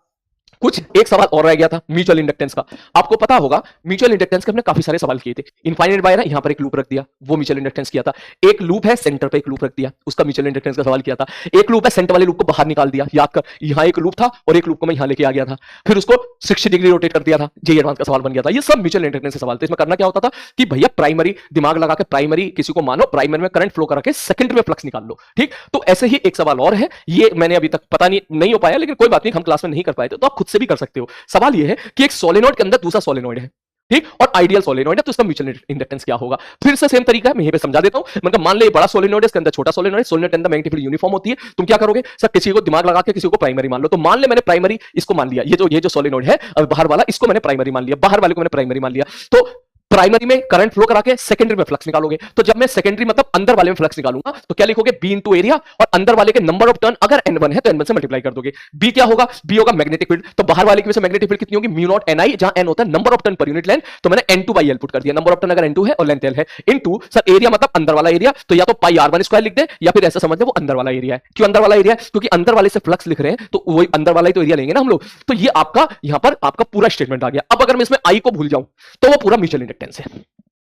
Speaker 1: कुछ एक सवाल और रह गया था म्यूचुअल इंडक्टेंस का। आपको पता होगा म्यूचुअल इंडक्टेंस के हमने काफी सारे सवाल किए थे। इनफाइनाइट वायर है, यहां पर एक लूप रख दिया, वो म्यूचुअल इंडक्टेंस किया था। एक लूप है सेंटर पे एक लूप रख दिया, उसका म्यूचुअल इंडक्टेंस का सवाल किया था। एक लूप है सेंटर वाले लूप को बाहर निकाल दिया, याद कर, यहां एक लूप था और एक लूप को मैं यहां लेके आ गया था, फिर उसको 60 डिग्री रोटेट कर दिया था, जे एडवांस का सवाल बन गया था। ये सब म्यूचुअल इंडक्टेंस के सवाल थे। इसमें करना क्या होता था कि भैया प्राइमरी दिमाग लगा के, प्राइमरी किसी को मानो, प्राइमरी में करंट फ्लो करा के सेकेंडरी में फ्लक्स निकाल लो, ठीक। तो ऐसे ही एक सवाल और है, ये मैंने अभी तक पता नहीं हो पाया, लेकिन कोई बात नहीं, हम क्लास में नहीं कर पाए थे तो आप खुद से भी कर सकते हो। सवाल ये है कि एक सोलेनोइड के अंदर दूसरा सोलेनोइड है, ठीक, और आइडियल सोलेनोइड है, तो इसका म्यूचुअल इंडक्टेंस क्या होगा। फिर से सेम तरीका है, मैं यहीं पे समझा देता हूं। मतलब मान ले बड़ा सोलेनोइड है, इसके अंदर छोटा सोलेनोइड है, सोलेनोइड के अंदर मैग्नेटिक फील्ड यूनिफॉर्म होती है। तुम क्या करोगे सर, किसी को दिमाग लगा के किसी को प्राइमरी मान लो। तो मान ले मैंने प्राइमरी इसको मान लिया, ये जो सोलेनोइड है बाहर वाला, इसको मैंने प्राइमरी मान लिया, बाहर वाले को मैंने प्राइमरी मान लिया। तो प्राइमरी में करंट फ्लो करा के सेकेंडरी में फ्लक्स निकालोगे। तो जब मैं सेकेंडरी मतलब अंदर वाले में फ्लक्स निकालूंगा तो क्या लिखोगे, बी इनटू एरिया, और अंदर वाले के नंबर ऑफ टर्न अगर n1 है तो n1 से मल्टीप्लाई कर दोगे। बी क्या होगा, बी होगा मैग्नेटिक फील्ड। तो बाहर वाले की वजह से मैग्नेटिक फील्ड कितनी होगी, म्यू नॉट ni, जहां n होता है number of turn per unit length, तो मैंने n2 बाई l पुट कर दिया। नंबर ऑफ टर्न अगर n2 है और लेंथ l है, इनटू सर एरिया मतलब अंदर वाला एरिया, तो या तो पाई r1 स्क्वायर लिख दे या फिर ऐसा समझ ले वो अंदर वाला एरिया है। क्यों अंदर वाला एरिया है, क्योंकि अंदर वाले से फ्लक्स लिख रहे हैं तो वही अंदर वाला ही तो एरिया लेंगे ना हम लोग। तो ये आपका यहां पर आपका पूरा स्टेटमेंट आ गया। अब अगर मैं इसमें i को भूल जाऊं तो वो पूरा म्यूचुअल इंडक्टेंस है।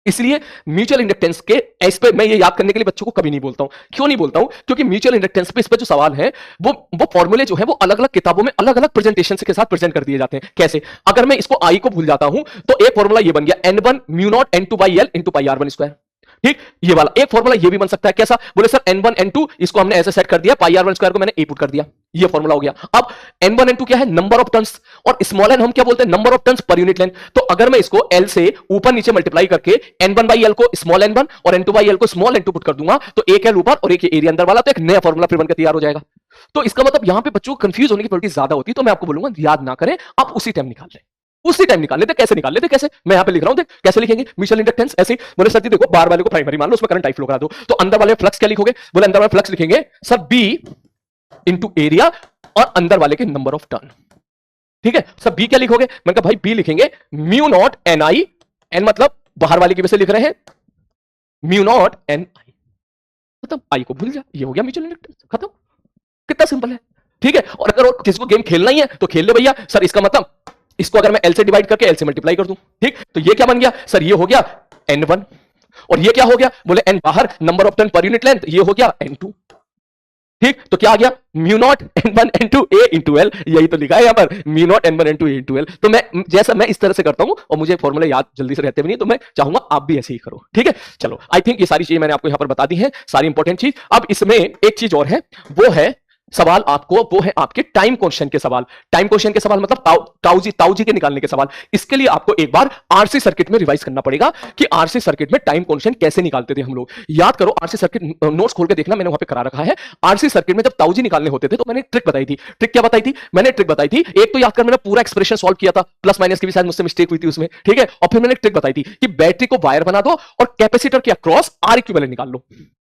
Speaker 1: इसलिए म्यूचुअल इंडक्टेंस के इस पे मैं ये याद करने के लिए बच्चों को कभी नहीं बोलता हूं। क्यों नहीं बोलता हूं, क्योंकि म्यूचुअल इंडक्टेंस पे इस पे जो सवाल है वो फॉर्मूले जो है वो अलग अलग किताबों में अलग अलग प्रेजेंटेशन के साथ प्रेजेंट कर दिए जाते हैं। कैसे, अगर मैं इसको आई को भूल जाता हूं तो एक फॉर्मूला ये बन गया n1 mu naught n2 by l into pi r1 square, ठीक। ये वाला एक फॉर्मूला ये भी बन सकता है। कैसा, बोले सर n1 n2 इसको हमने ऐसे सेट कर दिया, पाई r1 स्क्वायर को मैंने a पुट कर दिया, ये फॉर्मूला हो गया। अब n1 n2 क्या है, नंबर ऑफ टर्न्स, और स्मॉल n हम क्या बोलते हैं, number of turns per unit length. तो अगर मैं इसको l से ऊपर नीचे मल्टीप्लाई करके n1 बाई l को स्मॉल n1 और n2 बाई l को स्मॉल n2 पुट कर दूंगा तो एक l ऊपर और एक एरिया अंदर वाला, तो एक नया फॉर्मूला फिर बनकर तैयार हो जाएगा। तो इसका मतलब यहां पे बच्चों को कंफ्यूज होने की प्रोबेबिलिटी ज्यादा होती है। तो मैं आपको बोलूंगा याद ना करें, आप उसी टाइम निकाल लें, उसी टाइम निकाल लेते। कैसे निकाल लेते, कैसे, मैं यहां पे लिख रहा हूं, देख कैसे लिखेंगे म्यूचुअल इंडक्टेंस। ऐसे बोले सर जी देखो बाहर वाले को प्राइमरी मान लो, उसमें करंट आई फ्लो करा दो, तो अंदर वाले फ्लक्स क्या लिखोगे, बोले अंदर वाले फ्लक्स लिखेंगे सर बी इंटू एरिया और अंदर वाले के नंबर ऑफ टर्न, ठीक है। सर बी क्या लिखोगे, मैंने कहा भाई बी लिखेंगे mu naught N I, N मतलब बाहर वाले की वजह से लिख रहे हैं म्यू नॉट एन आई, खत्म, आई को भूल जा, ये हो गया म्यूचुअल इंडक्टेंस, खत्म। कितना सिंपल है, ठीक है। और अगर किसी को गेम खेलना ही है तो खेल ले भैया। सर इसका मतलब इसको अगर मैं L से डिवाइड करके L से मल्टीप्लाई कर दूं, ठीक, तो ये क्या बन गया सर, ये हो गया n1, और ये क्या हो गया, बोले n बाहर number of turn per unit length, ये हो गया n2, ठीक, तो क्या आ गया, mu naught n1 n2 a into L, यही तो लिखा है यहाँ पर, mu naught n1 n2 a into L. तो मैं इस तरह से करता हूं और मुझे फॉर्मूला याद जल्दी से रहते भी नहीं, तो मैं चाहूंगा आप भी ऐसे ही करो। ठीक है, चलो आई थिंक ये सारी चीजें मैंने आपको यहाँ पर बता दी हैं, सारी इंपॉर्टेंट चीज। अब इसमें एक चीज और है, वो है सवाल आपको, वो है आपके टाइम क्वेश्चन के सवाल। टाइम क्वेश्चन के सवाल मतलब ताऊ जी के निकालने के सवाल। इसके लिए आपको एक बार आरसी सर्किट में रिवाइज करना पड़ेगा कि आरसी सर्किट में टाइम क्वेश्चन कैसे निकालते थे हम लोग। याद करो, आरसी सर्किट नोट्स खोल के देखना, मैंने वहां पे करा रखा है। आरसी सर्किट में जब ताऊ जी निकालने होते थे तो मैंने ट्रिक बताई थी। ट्रिक क्या बताई थी? मैंने ट्रिक बताई थी, एक तो याद कर, मैंने पूरा एक्सप्रेशन सॉल्व किया था, प्लस माइनस की भी शायद मुझसे मिस्टेक हुई थी उसमें। ठीक है, और फिर मैंने ट्रिक बताई थी कि बैटरी को वायर बना दो और कैपेसिटर के अक्रॉस आर इक्विवेलेंट निकाल लो।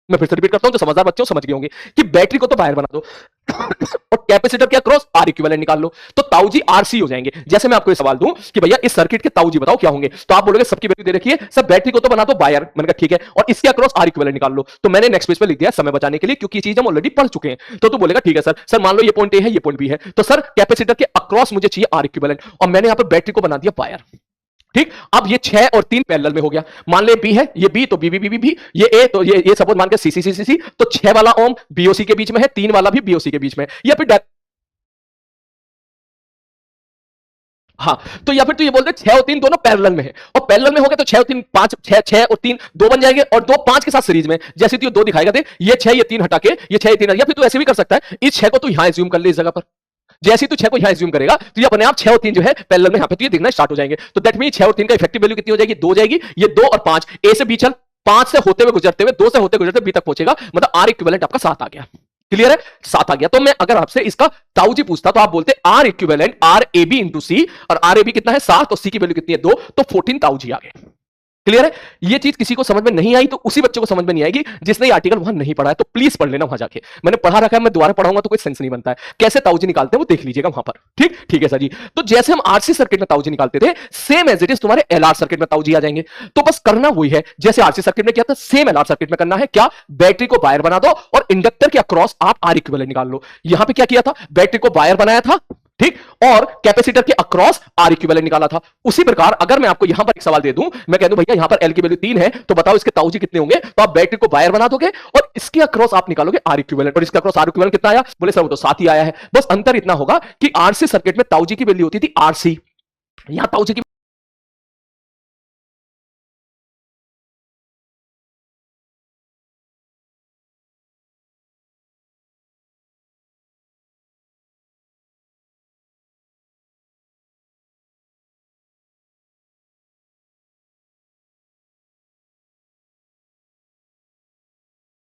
Speaker 1: मैं फिर से रिपीट करता हूं, जो समझदार बच्चे समझ गए होंगे कि बैटरी को तो वायर बना दो और कैपेसिटर के अक्रॉस आर इक्विवेलेंट निकाल लो, तो ताऊ जी आरसी हो जाएंगे। जैसे मैं आपको ये सवाल दूं कि भैया इस सर्किट के ताऊ जी बताओ क्या होंगे, तो आप बोलोगे सबकी वैल्यू दे रखी है सब, बैटरी को तो बना दो वायर। मैंने कहा ठीक है, और इसके अक्रॉस आर इक्विवेलेंट निकाल लो। तो मैंने नेक्स्ट पेज पे लिख दिया समय बचाने के लिए, क्योंकि ये चीज हम ऑलरेडी पढ़ चुके हैं। तो तू बोलेगा ठीक है सर मान लो ये पॉइंट ए है, ये पॉइंट बी है, तो सर कैपेसिटर के अक्रॉस मुझे चाहिए आर इक्विवेलेंट, और मैंने यहां पर बैटरी को बना दिया वायर। ठीक, अब ये 6 और 3 पैरेलल में हो गया। मान ले बी है, ये बी तो बी बी बी बी, ये ए तो ये सपोज मान के सी सी सी सी सी, तो 6 वाला ओम बीओसी के बीच में है, 3 वाला भी बीओसी के बीच में है, या फिर हाँ, तो या फिर तो ये बोलते 6 और 3 दोनों पैरेलल में है, और पैरेलल में हो गए तो 6 और 3 5, 6 और 3 2 बन जाएंगे, और 2 5 के साथ सीरीज में। जैसे तू 2 दिखाएगा दे, ये 6 ये 3 हटा के ये 6 ये 3, या फिर तू ऐसे भी कर सकता है, इस 6 को तू यहां एज्यूम कर ले इस जगह पर। जैसे तू 6 को यहां एज्यूम करेगा तो ये अपने आप 6 और 3 जो है पैरेलल में यहां पे तो ये दिखना स्टार्ट हो जाएंगे। तो दैट मीन 6 और 3 का इफेक्टिव वैल्यू कितनी हो जाएगी? 2 जाएगी। ये 2 और 5 ए से बी चल, 5 से होते हुए गुजरते हुए 2 से होते गुजरते बी तक पहुंचेगा, मतलब आर इक्विवेलेंट आपका 7 आ गया। क्लियर है? 7 आ गया। तो मैं अगर आपसे इसका ताऊ जी पूछता तो आप बोलते R equivalent R A B into C, और आर ए बी कितना है 7 और सी की वैल्यू कितनी है 2, तो 14 ताऊ जी आ गए। क्लियर है? ये चीज किसी को समझ में नहीं आई तो उसी बच्चे को समझ में नहीं आएगी जिसने ये आर्टिकल वहां नहीं पढ़ा है, तो प्लीज पढ़ लेना वहां जाके। मैंने पढ़ा रखा है, मैं दोबारा पढ़ाऊंगा तो कोई सेंस नहीं बनता है। कैसे ताऊ जी निकालते हैं वो देख लीजिएगा वहां पर। ठीक ठीक है सर जी। तो जैसे हम आरसी सर्किट में ताऊ जी निकालते थे, सेम एज इट इज तुम्हारे एलआर सर्किट में ताऊ जी आ जाएंगे। तो बस करना वही है जैसे आरसी सर्किट में किया था, सेम एलआर सर्किट में करना है। क्या? बैटरी को वायर बना दो और इंडक्टर के अक्रॉस आप आर इक्विवेलेंट निकाल लो। यहां पे क्या किया था? बैटरी को वायर बनाया था, ठीक, और कैपेसिटर के अक्रॉस आर इक्विवेलेंट निकाला था। उसी प्रकार अगर मैं आपको यहां पर एक सवाल दे दूं, मैं कह दूं भैया यहां पर एल की वैल्यू 3 है, तो बताओ इसके ताऊ जी कितने होंगे, तो आप बैटरी को वायर बना दोगे और इसके अक्रॉस आप निकालोगे आर इक्विवेलेंट, और इसके अक्रॉस आर इक्विवेलेंट कितना आया? बोले सर वो तो 7 ही आया है। बस अंतर इतना होगा कि आरसी सर्किट में ताऊ जी की वैल्यू होती थी आरसी, यहां ताऊ जी की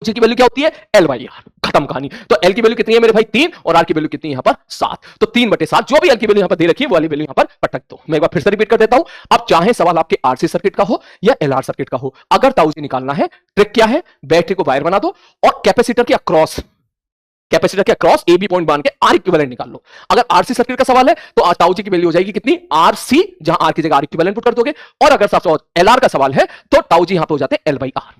Speaker 1: की वैल्यू क्या होती है? L by R. खत्म कहानी। तो एल की वैल्यू कितनी है मेरे भाई? 3, और आर की वैल्यू कितनी है यहां पर? 7। तो 3/7, जो भी एल की वैल्यू यहां पर दे रखी है वो वाली वैल्यू यहां पर पटक दो। मैं एक बार फिर से रिपीट कर देता हूं। अब चाहे सवाल आपके आरसी सर्किट का हो या एलआर सर्किट का हो, अगर ताऊ जी निकालना है, ट्रिक क्या है? बैटरी को वायर बना दो और कैपेसिटर के अक्रॉस ए बी पॉइंट बांध के आर इक्विवेलेंट निकाल लो। अगर आरसी सर्किट का सवाल है तो ताऊ जी की वैल्यू हो जाएगी कितनी? आरसी, जहां आर की जगह आर इक्विवेलेंट पुट कर दोगे। और अगर एलआर का सवाल है तो ताऊ जी यहां पे हो जाते हैं एल बाई आर।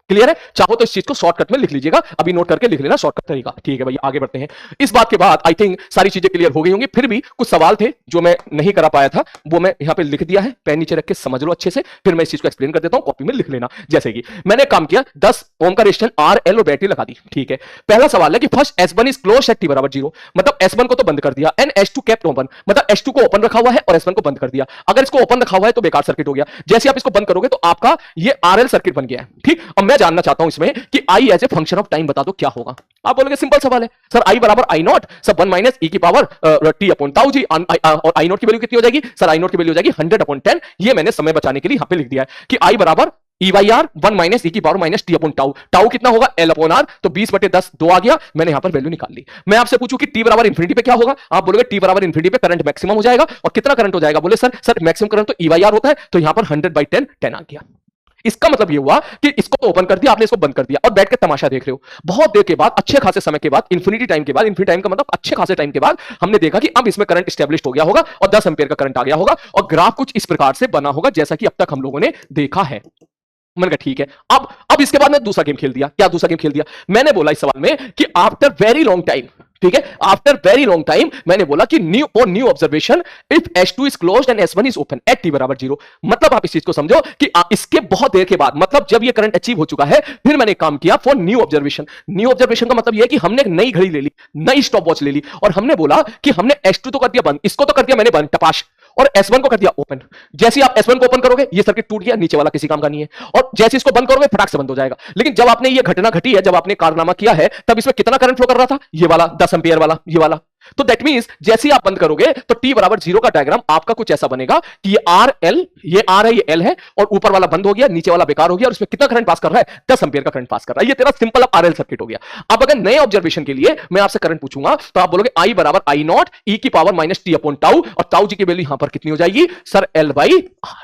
Speaker 1: क्लियर है? चाहो तो इस चीज को शॉर्टकट में लिख लीजिएगा, अभी नोट करके लिख लेना शॉर्टकट तरीका। ठीक है भाई, आगे बढ़ते हैं। इस बात के बाद आई थिंक सारी चीजें क्लियर हो गई होंगी। फिर भी कुछ सवाल थे जो मैं नहीं करा पाया था, वो मैं यहां पे लिख दिया है, पेन नीचे रख के समझ लो अच्छे से, फिर मैं इस चीज को एक्सप्लेन कर देता हूं, कॉपी में लिख लेना। जैसे कि मैंने काम किया 10 ओम का रेजिस्टेंस आर एल और बैटरी लगा दी। ठीक है, पहला सवाल है कि first S1 is close eight t बराबर 0, मतलब S1 को तो बंद कर दिया, एंड S2 केप्ट ओपन, मतलब S2 को ओपन रखा हुआ है और S1 को बंद कर दिया। अगर इसको ओपन रखा हुआ है तो बेकार सर्किट हो गया। जैसे आप इसको बंद करोगे तो आपका ये आरएल सर्किट बन गया है। ठीक, अब मैं जानना चाहता हूं इसमें कि I as a function of time बता दो क्या होगा। आप बोलोगे सिंपल सवाल है सर, आई बराबर आई नॉट सब 1 माइनस ई की पावर टी अपॉन ताऊ जी, और आई नॉट की वैल्यू कितनी हो जाएगी सर? आई नॉट की वैल्यू हो जाएगी 100/10। ये मैंने समय बचाने के लिए यहां पे लिख दिया है कि आई बराबर ई बाई आर 1 माइनस ई की power minus T upon tau. Tau कितना होगा? एल अपॉन आर, तो 20/10 2 आ गया। मैंने यहां पर वैल्यू निकाल ली। मैं आपसे पूछूं कि टी बराबर इंफिनिटी पे क्या होगा? आप बोलोगे टी बराबर इंफिनिटी पे करंट मैक्सिमम हो जाएगा। और कितना करंट हो जाएगा? बोले सर मैक्सिमम करंट तो ई बाई आर होता है, तो यहां पर 100/10 10 आ गया। इसका मतलब यह हुआ कि इसको तो ओपन कर दिया आपने, इसको बंद कर दिया और बैठ के तमाशा देख रहे हो। बहुत देर के बाद, अच्छे खासे समय के बाद, इंफिनिटी टाइम के बाद, इंफिनिटी टाइम का मतलब अच्छे खासे टाइम के बाद, हमने देखा कि अब इसमें करंट स्टैब्लिश्ड हो गया होगा और 10 एम्पीयर का करंट आ गया होगा और ग्राफ कुछ इस प्रकार से बना होगा जैसा कि अब तक हम लोगों ने देखा है। मैंने कहा ठीक है। अब इसके बाद मैं दूसरा गेम खेल दिया। क्या दूसरा गेम खेल दिया? मैंने बोला इस सवाल में कि आफ्टर वेरी लॉन्ग टाइम ठीक है, आफ्टर वेरी लॉन्ग टाइम मैंने बोला कि new observation if S2 is closed end S1 is open at t बराबर 0। मतलब आप इस चीज को समझो कि इसके बहुत देर के बाद, मतलब जब ये करंट अचीव हो चुका है, फिर मैंने काम किया for new observation. New observation का मतलब ये है कि हमने एक नई घड़ी ले ली, नई स्टॉप वॉच ले ली, और हमने बोला कि हमने S2 तो कर दिया बंद, इसको तो कर दिया मैंने बंद टपाश, और S1 को कर दिया ओपन। जैसे आप S1 को ओपन करोगे ये सर्किट टूट गया, नीचे वाला किसी काम का नहीं है, और जैसे इसको बंद करोगे फटाक से बंद हो जाएगा। लेकिन जब आपने ये घटना घटी है, जब आपने कारनामा किया है, तब इसमें कितना करंट फ्लो कर रहा था? ये वाला 10 एम्पियर वाला, ये वाला। तो दैट मींस जैसे ही आप बंद करोगे तो t बराबर 0 का डायग्राम आपका कुछ ऐसा बनेगा कि ये R L, ये R है, ये L है, और ऊपर वाला बंद हो गया, नीचे वाला बेकार हो गया, और इसमें कितना करंट पास कर रहा है? 10 एम्पियर का करंट पास कर रहा है। ये तेरा सिंपल अब RL सर्किट हो गया। अब अगर नए ऑब्जर्वेशन के लिए मैं आपसे करंट पूछूंगा तो आप बोलोगे I बराबर I नॉट e की power minus t upon tau, और टाउ जी की वैल्यू यहां पर कितनी हो जाएगी सर? L by R।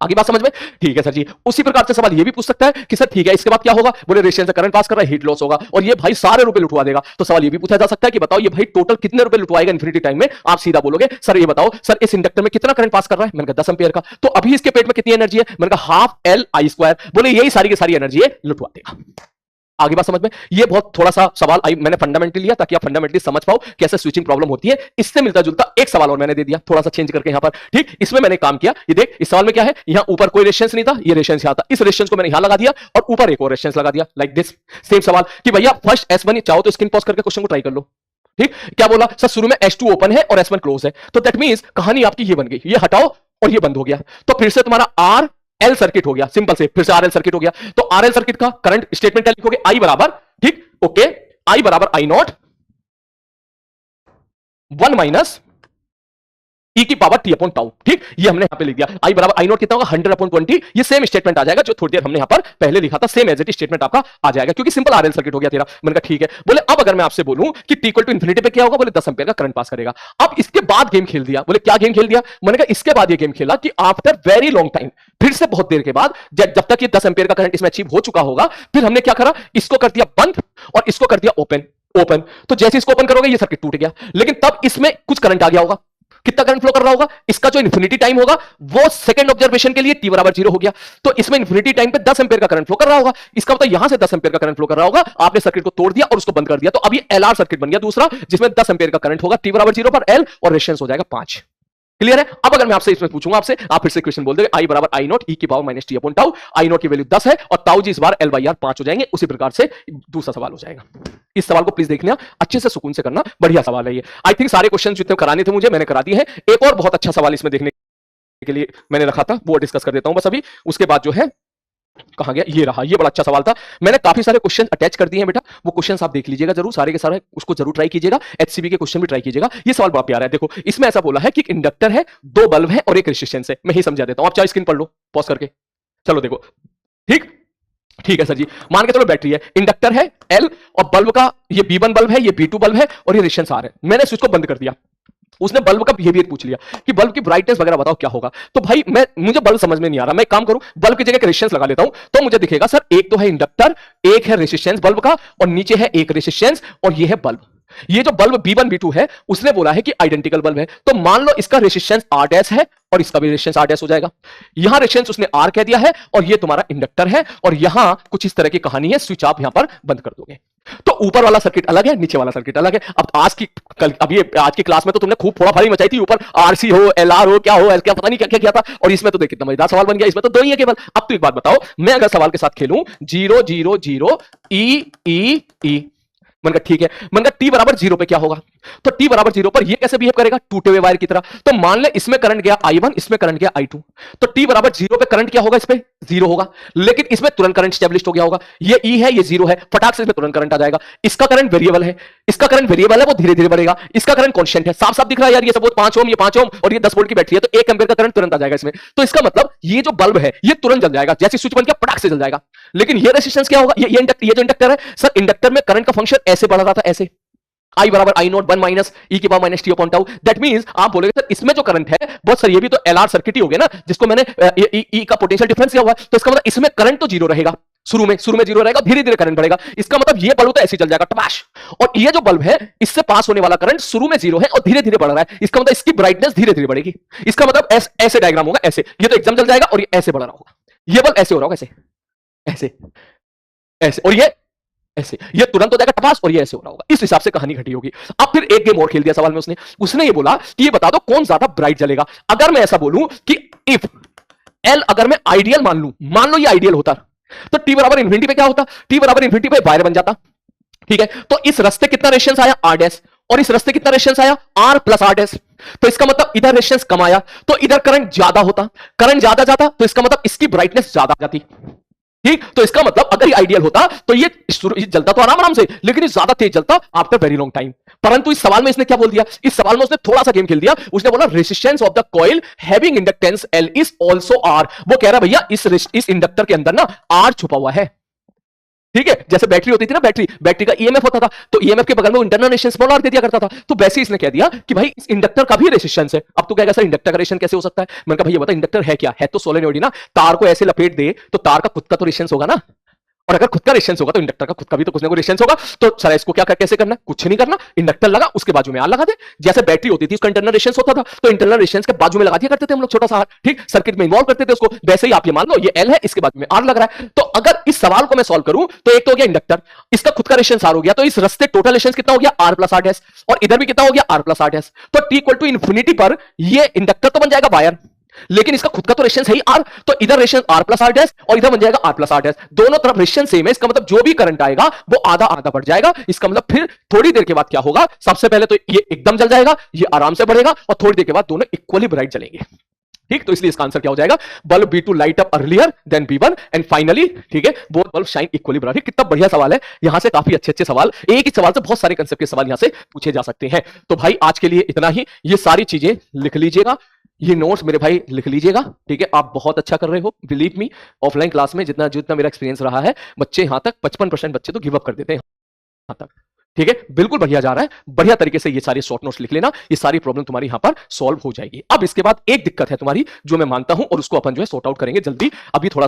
Speaker 1: आगे बात समझ में? ठीक है सर जी। उसी प्रकार से सवाल ये भी पूछ सकता है कि सर ठीक है इसके बाद क्या होगा? बोले रेजिस्टेंस से करंट पास कर रहा है, हीट लॉस होगा, और ये भाई सारे रुपए लुटवा देगा। तो सवाल ये भी पूछा जा सकता है कि बताओ ये भाई टोटल कितने रुपए लुटवाएगा इन्फिनिटी टाइम में? आप सीधा बोलोगे सर ये बताओ सर इस इंडक्टर में कितना करंट पास कर रहा है? मैंने कहा 10 एम्पियर का। तो अभी इसके पेट में कितनी एनर्जी है? मैंने कहा हाफ L I स्क्वायर। बोले यही सारी की सारी एनर्जी है, लुटवा देगा। आगे बात समझ में? ये बहुत थोड़ा सा सवाल मैंने फंडामेंटली लिया ताकि आप फंडामेंटली समझ पाओ कैसे स्विचिंग प्रॉब्लम होती है। इससे मिलता जुलता एक सवाल और मैंने दे दिया, थोड़ा सा चेंज करके यहां पर। ठीक, इसमें मैंने काम किया, ये देख इस सवाल में क्या है, यहां ऊपर कोई रेजिस्टेंस नहीं था, ये रेजिस्टेंस यहां था, इस रेजिस्टेंस को मैंने यहां लगा दिया और ऊपर एक और रेजिस्टेंस लगा दिया, लाइक दिस। सेम सवाल कि भैया फर्स्ट S1 चाहो तो स्क्रीन पॉज करके क्वेश्चन को ट्राई कर लो। ठीक, क्या बोला सर? शुरू में S2 ओपन है और S1 क्लोज है, तो दैट मींस कहानी आपकी ये बन गई, ये हटाओ और ये बंद हो गया, तो फिर से तुम्हारा R L सर्किट हो गया, सिंपल से फिर से RL सर्किट हो गया। तो RL सर्किट का करंट स्टेटमेंट लिखोगे I बराबर, ठीक ओके, I बराबर I नॉट 1 माइनस e की पावर t अपॉन टाउ। ठीक, ये हमने यहां पे लिख दिया। I बराबर I नॉट कितना होगा? 100 अपॉन 20। ये सेम स्टेटमेंट आ जाएगा जो थोड़ी देर हमने यहां पर पहले लिखा था, सेम एज इट स्टेटमेंट आपका आ जाएगा, क्योंकि सिंपल RL सर्किट हो गया तेरा। मैंने कहा ठीक है। बोले अब अगर मैं आपसे बोलूं कि t इक्वल टू इंफिनिटी पे क्या होगा? बोले 10 एम्पियर का करंट पास करेगा। अब इसके बाद गेम खेल दिया। बोले क्या गेम खेल दिया? मैंने कहा इसके बाद ये गेम खेला कि आफ्टर वेरी लॉन्ग टाइम, फिर से बहुत देर के बाद, जब तक ये 10 एम्पियर का करंट इसमें अचीव हो चुका होगा, फिर हमने क्या करा? इसको कर दिया बंद और इसको कर दिया ओपन। ओपन तो जैसे इसको ओपन करोगे ये सर्किट टूट गया, लेकिन तब इसमें कुछ करंट आ गया होगा। कितना करंट फ्लो कर रहा होगा? इसका जो इन्फिनिटी टाइम होगा वो सेकंड ऑब्जर्वेशन के लिए t बराबर 0 हो गया, तो इसमें इन्फिनिटी टाइम पे 10 एम्पियर का करंट फ्लो कर रहा होगा। इसका मतलब यहां से 10 एम्पियर का करंट फ्लो कर रहा होगा, आपने सर्किट को तोड़ दिया और उसको बंद कर दिया, तो अब ये LR सर्किट बन गया दूसरा, जिसमें 10 एम्पियर का करंट होगा, t बराबर 0 पर L, और रेजिस्टेंस हो जाएगा 5। क्लियर है? अब अगर मैं आपसे इसमें पूछूंगा आपसे, आप फिर से क्वेश्चन बोल दोगे I बराबर I नॉट e की power minus t upon tau. I not की वैल्यू 10 है और टाउ जी इस बार L बाई R 5 हो जाएंगे। उसी प्रकार से दूसरा सवाल हो जाएगा। इस सवाल को प्लीज देखना, अच्छे से सुकून से करना, बढ़िया सवाल है ये। आई थिंक सारे क्वेश्चन जितने कराने थे मुझे मैंने करा दिए हैं। एक और बहुत अच्छा सवाल इसमें देखने के लिए मैंने रखा था, वो डिस्कस कर देता हूं बस अभी। उसके बाद जो है कहां गया? ये रहा, ये बड़ा अच्छा सवाल था। मैंने काफी सारे क्वेश्चन अटैच कर दिए हैं बेटा, वो क्वेश्चन आप देख लीजिएगा जरूर, सारे के सारे उसको जरूर ट्राई कीजिएगा। HCB के क्वेश्चन भी ट्राई कीजिएगा। ये सवाल बड़ा प्यारा है। देखो इसमें ऐसा बोला है कि इंडक्टर है, 2 बल्ब है और एक रेजिस्टेंस है। मैं ही समझा देता हूं, आप चाहे स्क्रीन पढ़ लो पॉज करके। चलो देखो, ठीक ठीक है सर जी। मान के चलो बैटरी है, इंडक्टर है L, और बल्ब का ये B1 बल्ब है, ये B2 बल्ब है, और ये रेजिस्टेंस R है। मैंने स्विच को बंद कर दिया। उसने बल्ब का बिहेवियर पूछ लिया कि बल्ब की ब्राइटनेस वगैरह बताओ क्या होगा। तो भाई मुझे बल्ब समझ में नहीं आ रहा, मैं एक काम करूं, बल्ब की जगह रेजिस्टेंस लगा लेता हूं, तो मुझे दिखेगा सर एक तो है इंडक्टर, एक है रेजिस्टेंस बल्ब का, और नीचे है एक रेजिस्टेंस, और ये है बल्ब। ये जो बल्ब B1 B2 है उसने बोला है कि आइडेंटिकल बल्ब है, तो मान लो इसका रेजिस्टेंस R डैश है और इसका भी रेजिस्टेंस R डैश हो जाएगा। यहां रेजिस्टेंस उसने R कह दिया है और ये तुम्हारा इंडक्टर है, और यहां कुछ इस तरह की कहानी है, स्विच आप यहां पर बंद कर दोगे तो ऊपर वाला सर्किट अलग है, नीचे वाला सर्किट अलग है। अब आज की क्लास में तो तुमने खूब फोड़ा फाड़ी मचाई थी, ऊपर RC हो LR हो क्या हो क्या पता नहीं क्या क्या किया था, और इसमें तो देख कितना मजेदार सवाल बन गया। इसमें तो 2 ही है केवल। अब तो एक बात बताओ, मैं अगर सवाल के साथ खेलूं 0 0 0 E E E, मैंने कहा ठीक है। मैंने कहा t बराबर 0 पे क्या होगा? तो t बराबर 0 पर ये कैसे बिहेव करेगा? टूटे हुए वायर की तरह। तो मान ले इसमें करंट गया I1, इसमें करंट गया I2, तो t बराबर 0 पे करंट क्या होगा? इस पे 0 होगा, लेकिन इसमें तुरंत करंट स्टैब्लिश्ड हो गया होगा। ये E है, ये 0 है, फटाक से इसमें तुरंत करंट आ जाएगा। इसका करंट वेरिएबल है, इसका करंट वेरिएबल है, वो धीरे धीरे बढ़ेगा। इसका करंट कांस्टेंट है, साफ साफ दिख रहा है यार, ये सपोज 5 ओम, ये 5 ओम, और ये 10 वोल्ट की बैटरी है, तो 1 एम्पीयर का करंट तुरंत आ जाएगा इसमें। तो इसका मतलब ये जो बल्ब है ये तुरंत जल जाएगा, जैसे स्विच बन गया फटाक से जल जाएगा। लेकिन ये रेजिस्टेंस क्या होगा? ये जो इंडक्टर है सर, इंडक्टर में करंट का फंक्शन ऐसे बढ़ रहा था, ऐसे I बराबर I नॉट 1 माइनस e की power minus t upon tau. That means आप बोलोगे सर इसमें जो करंट है बहुत सर, ये भी तो LR सर्किट ही हो गया ना, जिसको मैंने E का पोटेंशियल डिफरेंस किया हुआ है, तो इसका मतलब इसमें करंट तो 0 रहेगा, शुरू में 0 रहेगा, धीरे धीरे करंट बढ़ेगा। इसका मतलब ये बल्ब तो ऐसे चल जाएगा टपाश, और ये जो बल्ब है इससे पास होने वाला करंट शुरू में 0 है और धीरे धीरे बढ़ रहा है। इसका मतलब इसकी ब्राइटनेस धीरे धीरे बढ़ेगी। इसका मतलब ऐसे डायग्राम होगा, ऐसे ये तो एकदम जल जाएगा और ये ऐसे बढ़ रहा होगा। ये बल्ब ऐसे हो रहा होगा, ऐसे ऐसे ऐसे, और ये ऐसे, ये तुरंत हो जाएगा टपास और ये ऐसे हो रहा होगा। इस हिसाब से कहानी घटी होगी। अब फिर एक गेम और खेल दिया सवाल में उसने। उसने ये बोला कि ये बता दो कौन ज्यादा ब्राइट जलेगा। अगर मैं ऐसा बोलूं कि इफ एल अगर मैं आइडियल मान लो ये आइडियल होता, तो टी बराबर इन्फिनिटी पे क्या होता, टी बराबर इन्फिनिटी पे वायर बन जाता। ठीक है, तो इस रास्ते कितना रेशियंस आया आर डैश, और इस रास्ते कितना रेशियंस आया आर प्लस आर डैश। तो इसका मतलब इधर रेशियंस कम आया तो इधर करंट ज्यादा होता, करंट ज्यादा जाता तो इसका मतलब इसकी ब्राइटनेस ज्यादा जाती। ठीक, तो इसका मतलब अगर ये आइडियल होता तो ये जलता तो आराम आराम से, लेकिन ये ज्यादा तेज जलता आफ्टर वेरी लॉन्ग टाइम। परंतु इस सवाल में इसने क्या बोल दिया, इस सवाल में उसने थोड़ा सा गेम खेल दिया। उसने बोला resistance of the coil having inductance L is also R. वो कह रहा भैया इस इंडक्टर के अंदर ना आर छुपा हुआ है। ठीक है, जैसे बैटरी होती थी ना, बैटरी का ईएमएफ होता था, तो ईएमएफ के बगल में इंटरनल रेजिस्टेंस स्मॉल आर दे दिया करता था। तो वैसे ही इसने कह दिया कि भाई इस इंडक्टर का भी रेजिस्टेंस है। अब तो कहेगा सर इंडक्टर का रेजिस्टेंस कैसे हो सकता है? मैंने कहा भैया बता इंडक्टर है क्या, है तो सोलेनोइड ना। तार को ऐसे लपेट दे तो तार का खुद का तो रेजिस्टेंस होगा ना, और अगर खुद का रेजिस्टेंस होगा तो इंडक्टर का खुद का भी तो कुछ ना कुछ रेजिस्टेंस होगा। तो सर इसको क्या कैसे करना, कुछ नहीं करना, इंडक्टर लगा उसके बाजू में आर लगा दे। जैसे बैटरी होती थी उसका इंटरनल रेजिस्टेंस होता था, तो इंटरनल रेजिस्टेंस के बाजू में लगा दिया करते थे हम लोग छोटा सा आर। ठीक, सर्किट में इन्वॉल्व करते थे उसको। वैसे ही आप ये मान लो ये एल है, इसके बाजू में आर लग रहा है। तो अगर इस सवाल को मैं सॉल्व करूं तो एक तो हो गया इंडक्टर, इसका खुद का रेजिस्टेंस आर हो गया, तो इस रस्ते टोटल रेजिस्टेंस कितना हो गया आर प्लस आर डैश, और इधर भी कितना हो गया आर प्लस आर डैश। तो टी इक्वल टू इन्फिनिटी पर ये इंडक्टर तो बन जाएगा वायर, लेकिन इसका खुद का तो रेशियंस है ही आर, तो इधर रेशियंस आर प्लस आर डैश और इधर बन जाएगा आर प्लस आर डैश। दोनों तरफ रेशियंस सेम है, इसका मतलब जो भी करंट आएगा वो आधा आधा बढ़ जाएगा। इसका मतलब फिर थोड़ी देर के बाद क्या होगा, सबसे पहले तो ये एकदम जल जाएगा, ये आराम से बढ़ेगा, और थोड़ी देर के बाद दोनों इक्वली ब्राइट जलेंगे। ठीक, तो इसलिए इसका आंसर क्या हो जाएगा, bulb B2 light up earlier than B1 and finally, ठीक है, both bulb shine equally bright. कितना बढ़िया सवाल है, यहां से काफी अच्छे अच्छे सवाल, एक ही सवाल से बहुत सारे कंसेप्ट के सवाल यहां से पूछे जा सकते हैं। तो भाई आज के लिए इतना ही, ये सारी चीजें लिख लीजिएगा, ये नोट्स मेरे भाई लिख लीजिएगा। ठीक है, आप बहुत अच्छा कर रहे हो, बिलीव मी। ऑफलाइन क्लास में जितना जितना मेरा एक्सपीरियंस रहा है, बच्चे यहां तक 55% बच्चे तो गिव अप कर देते हैं यहां तक। ठीक है, बिल्कुल बढ़िया जा रहा है, बढ़िया तरीके से ये सारे शॉर्ट नोट्स लिख लेना, ये सारी प्रॉब्लम तुम्हारी यहां पर सॉल्व हो जाएगी। अब इसके बाद एक दिक्कत है तुम्हारी जो मैं मानता हूं, और उसको अपन जो है सॉर्ट आउट करेंगे जल्दी। अभी थोड़ा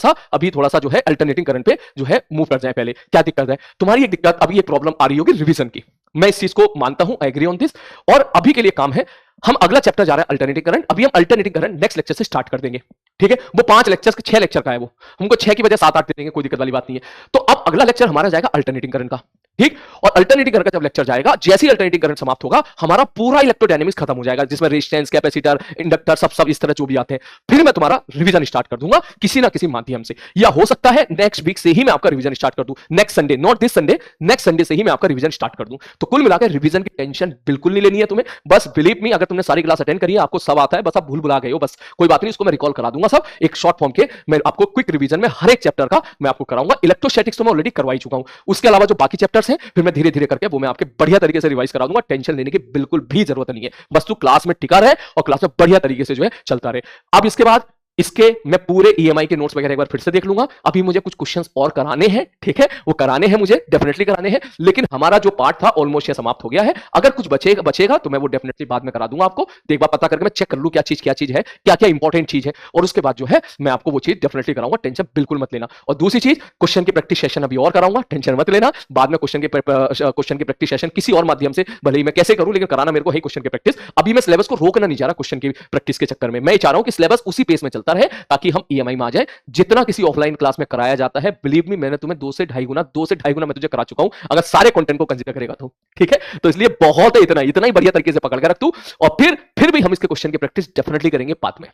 Speaker 1: सा जो है अल्टरनेटिंग करंट पे जो है मूव कर जाए। पहले क्या दिक्कत है तुम्हारी, एक दिक्कत अभी एक प्रॉब्लम आ रही होगी रिवीजन की। मैं इस चीज को मानता हूं, आई एग्री ऑन दिस। और अभी के लिए काम है, हम अगला चैप्टर जा रहे हैं अल्टरनेटिंग करंट। अभी हम अल्टरनेटिंग करंट नेक्स्ट लेक्चर से स्टार्ट कर देंगे। ठीक है, वो 5 लेक्चर्स के 6 लेक्चर का है, वो हमको 6 की वजह 7-8 दे देंगे, कोई दिक्कत वाली बात नहीं है। तो अब अगला लेक्चर हमारा जाएगा अल्टरनेटिंग करंट का। ठीक, और अल्टरनेटिंग करंट का जब लेक्चर जाएगा, जैसे ही अल्टरनेटिंग करंट समाप्त होगा, हमारा पूरा इलेक्ट्रोडायनेमिक्स खत्म हो जाएगा, जिसमें रेजिस्टेंस, कैपेसिटर, इंडक्टर सब इस तरह जो भी आते हैं। फिर मैं तुम्हारा रिवीजन स्टार्ट कर दूंगा किसी ना किसी माध्यम से, या हो सकता है नेक्स्ट वीक से ही मैं आपका रिवीजन स्टार्ट कर दूं, next Sunday, not this Sunday, next Sunday से ही मैं आपका रिवीजन स्टार्ट कर दूं। तो कुल मिलाकर रिवीजन की टेंशन बिल्कुल नहीं लेनी है तुम्हें, बस बिलीव मी, अगर तुमने सारी क्लास अटेंड करी है, आपको सब आता है, बस आप भूल भुला गए हो, बस कोई बात नहीं, उसको मैं रिकॉल करा दूंगा सब एक शॉर्ट फॉर्म के। मैं आपको क्विक रिवीजन में हर एक चैप्टर का मैं आपको कराऊंगा। इलेक्ट्रोस्टैटिक्स तो मैं ऑलरेडी करवा ही चुका हूं, उसके अलावा जो बाकी चैप्टर्स हैं फिर मैं धीरे धीरे करके वो मैं आपके बढ़िया तरीके से रिवाइज करा दूंगा। टेंशन लेने की बिल्कुल भी जरूरत नहीं है, बस तू क्लास में टिका रहे और क्लास में बढ़िया तरीके से जो है चलता रहे। अब इसके बाद इसके मैं पूरे ईएमआई के नोट्स वगैरह एक बार फिर से देख लूंगा। अभी मुझे कुछ क्वेश्चंस और कराने हैं, ठीक है, वो कराने हैं मुझे, डेफिनेटली कराने हैं, लेकिन हमारा जो पार्ट था ऑलमोस्ट समाप्त हो गया है। अगर कुछ बचेगा तो मैं वो डेफिनेटली बाद में करा दूंगा आपको। तो एक बार पता करके मैं चेक कर लूं क्या चीज है, क्या क्या इंपॉर्टेंट चीज है, और उसके बाद जो है मैं आपको वो चीज डेफिनेटली कराऊंगा, टेंशन बिल्कुल मत लेना। और दूसरी चीज, क्वेश्चन की प्रैक्टिस सेशन अभी और कराऊंगा, टेंशन मत लेना। बाद में क्वेश्चन की प्रैक्टिस सेशन किसी और माध्यम से, भले ही मैं कैसे करूं, लेकिन कराना मेरे को है क्वेश्चन की प्रैक्टिस। अभी मैं सिलेबस को रोकना नहीं चाह रहा क्वेश्चन की प्रैक्टिस के चक्कर में, मैं चाह रहा हूं कि सिलेबस उसी पेस में चलता रहे, ताकि हम ईएमआई में आ जाए। जितना किसी ऑफलाइन क्लास में कराया जाता है, बिलीव मी, मैंने तुम्हें 2 से ढाई गुना मैं तुझे करा चुका हूं, अगर सारे कंटेंट को कंसीडर करेगा तो। ठीक है, तो इसलिए बहुत है, इतना ही बढ़िया तरीके से पकड़ के रख तू, और फिर भी हम इसके क्वेश्चन की प्रैक्टिस डेफिनेटली करेंगे बाद में।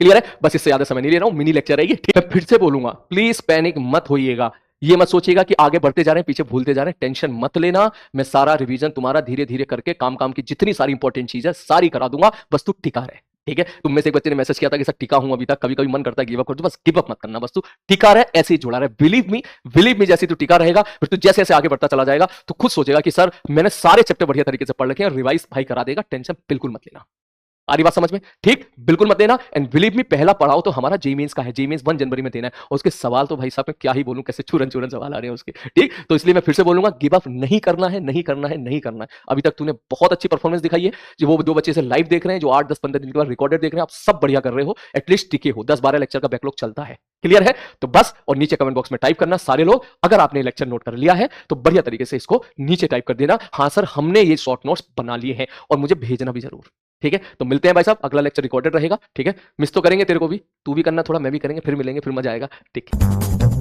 Speaker 1: क्लियर है, बस इससे ज्यादा समय नहीं ले रहा हूं, मिनी लेक्चर है ये। ठीक है, फिर से बोलूंगा, प्लीज पैनिक मत होइएगा, ये मत सोचिएगा कि आगे बढ़ते जा रहे हैं पीछे भूलते जा रहे हैं, टेंशन मत लेना। मैं सारा रिवीजन तुम्हारा धीरे धीरे करके काम की जितनी सारी इंपॉर्टेंट चीज है सारी करा दूंगा, बस तू टिका रहे। ठीक है, तुम में से एक बच्चे ने मैसेज किया था कि सर टिका हूं अभी तक, कभी कभी मन करता है गिव अप कर दूं, बस गिव अप मत करना, बस तू टिका रहे, ऐसे ही जुड़ा रहे। बिलीव मी, जैसे तू टिका रहेगा, फिर तू जैसे जैसे आगे बढ़ता चला जाएगा तो खुद सोचेगा कि सर मैंने सारे चैप्टर बढ़िया तरीके से पढ़ रखे हैं, रिवाइज भाई करा देगा, टेंशन बिल्कुल मत लेना। आ रही बात समझ में? ठीक, बिल्कुल मत देना। एंड बिलीव मी, पहला पढ़ाओ तो हमारा जेई मेंस का है, जेई मेंस 1 जनवरी में देना है, और उसके सवाल तो भाई साहब मैं क्या ही बोलूं, कैसे चूरन सवाल आ रहे हैं उसके। ठीक, तो इसलिए मैं फिर से बोलूंगा, गिव अप नहीं करना है, नहीं करना है, नहीं करना है। अभी तक तूने बहुत अच्छी परफॉर्मेंस दिखाई है, जो वो 2 बच्चे से लाइव देख रहे हैं, जो 8-10-15 दिन के बाद रिकॉर्डेड देख रहे हैं, आप सब बढ़िया कर रहे हो, एटलीस्ट टिके हो। 10-12 लेक्चर का बैकलॉग चलता है, क्लियर है? तो बस, और नीचे कमेंट बॉक्स में टाइप करना सारे लोग, अगर आपने लेक्चर नोट कर लिया है तो बढ़िया तरीके से इसको नीचे टाइप कर देना, हाँ सर हमने ये शॉर्ट नोट्स बना लिए हैं, और मुझे भेजना भी जरूर। ठीक है, तो मिलते हैं भाई साहब, अगला लेक्चर रिकॉर्डेड रहेगा। ठीक है, मिस तो करेंगे तेरे को भी, तू भी करना थोड़ा, मैं भी करेंगे, फिर मिलेंगे, फिर मजा आएगा। ठीक है।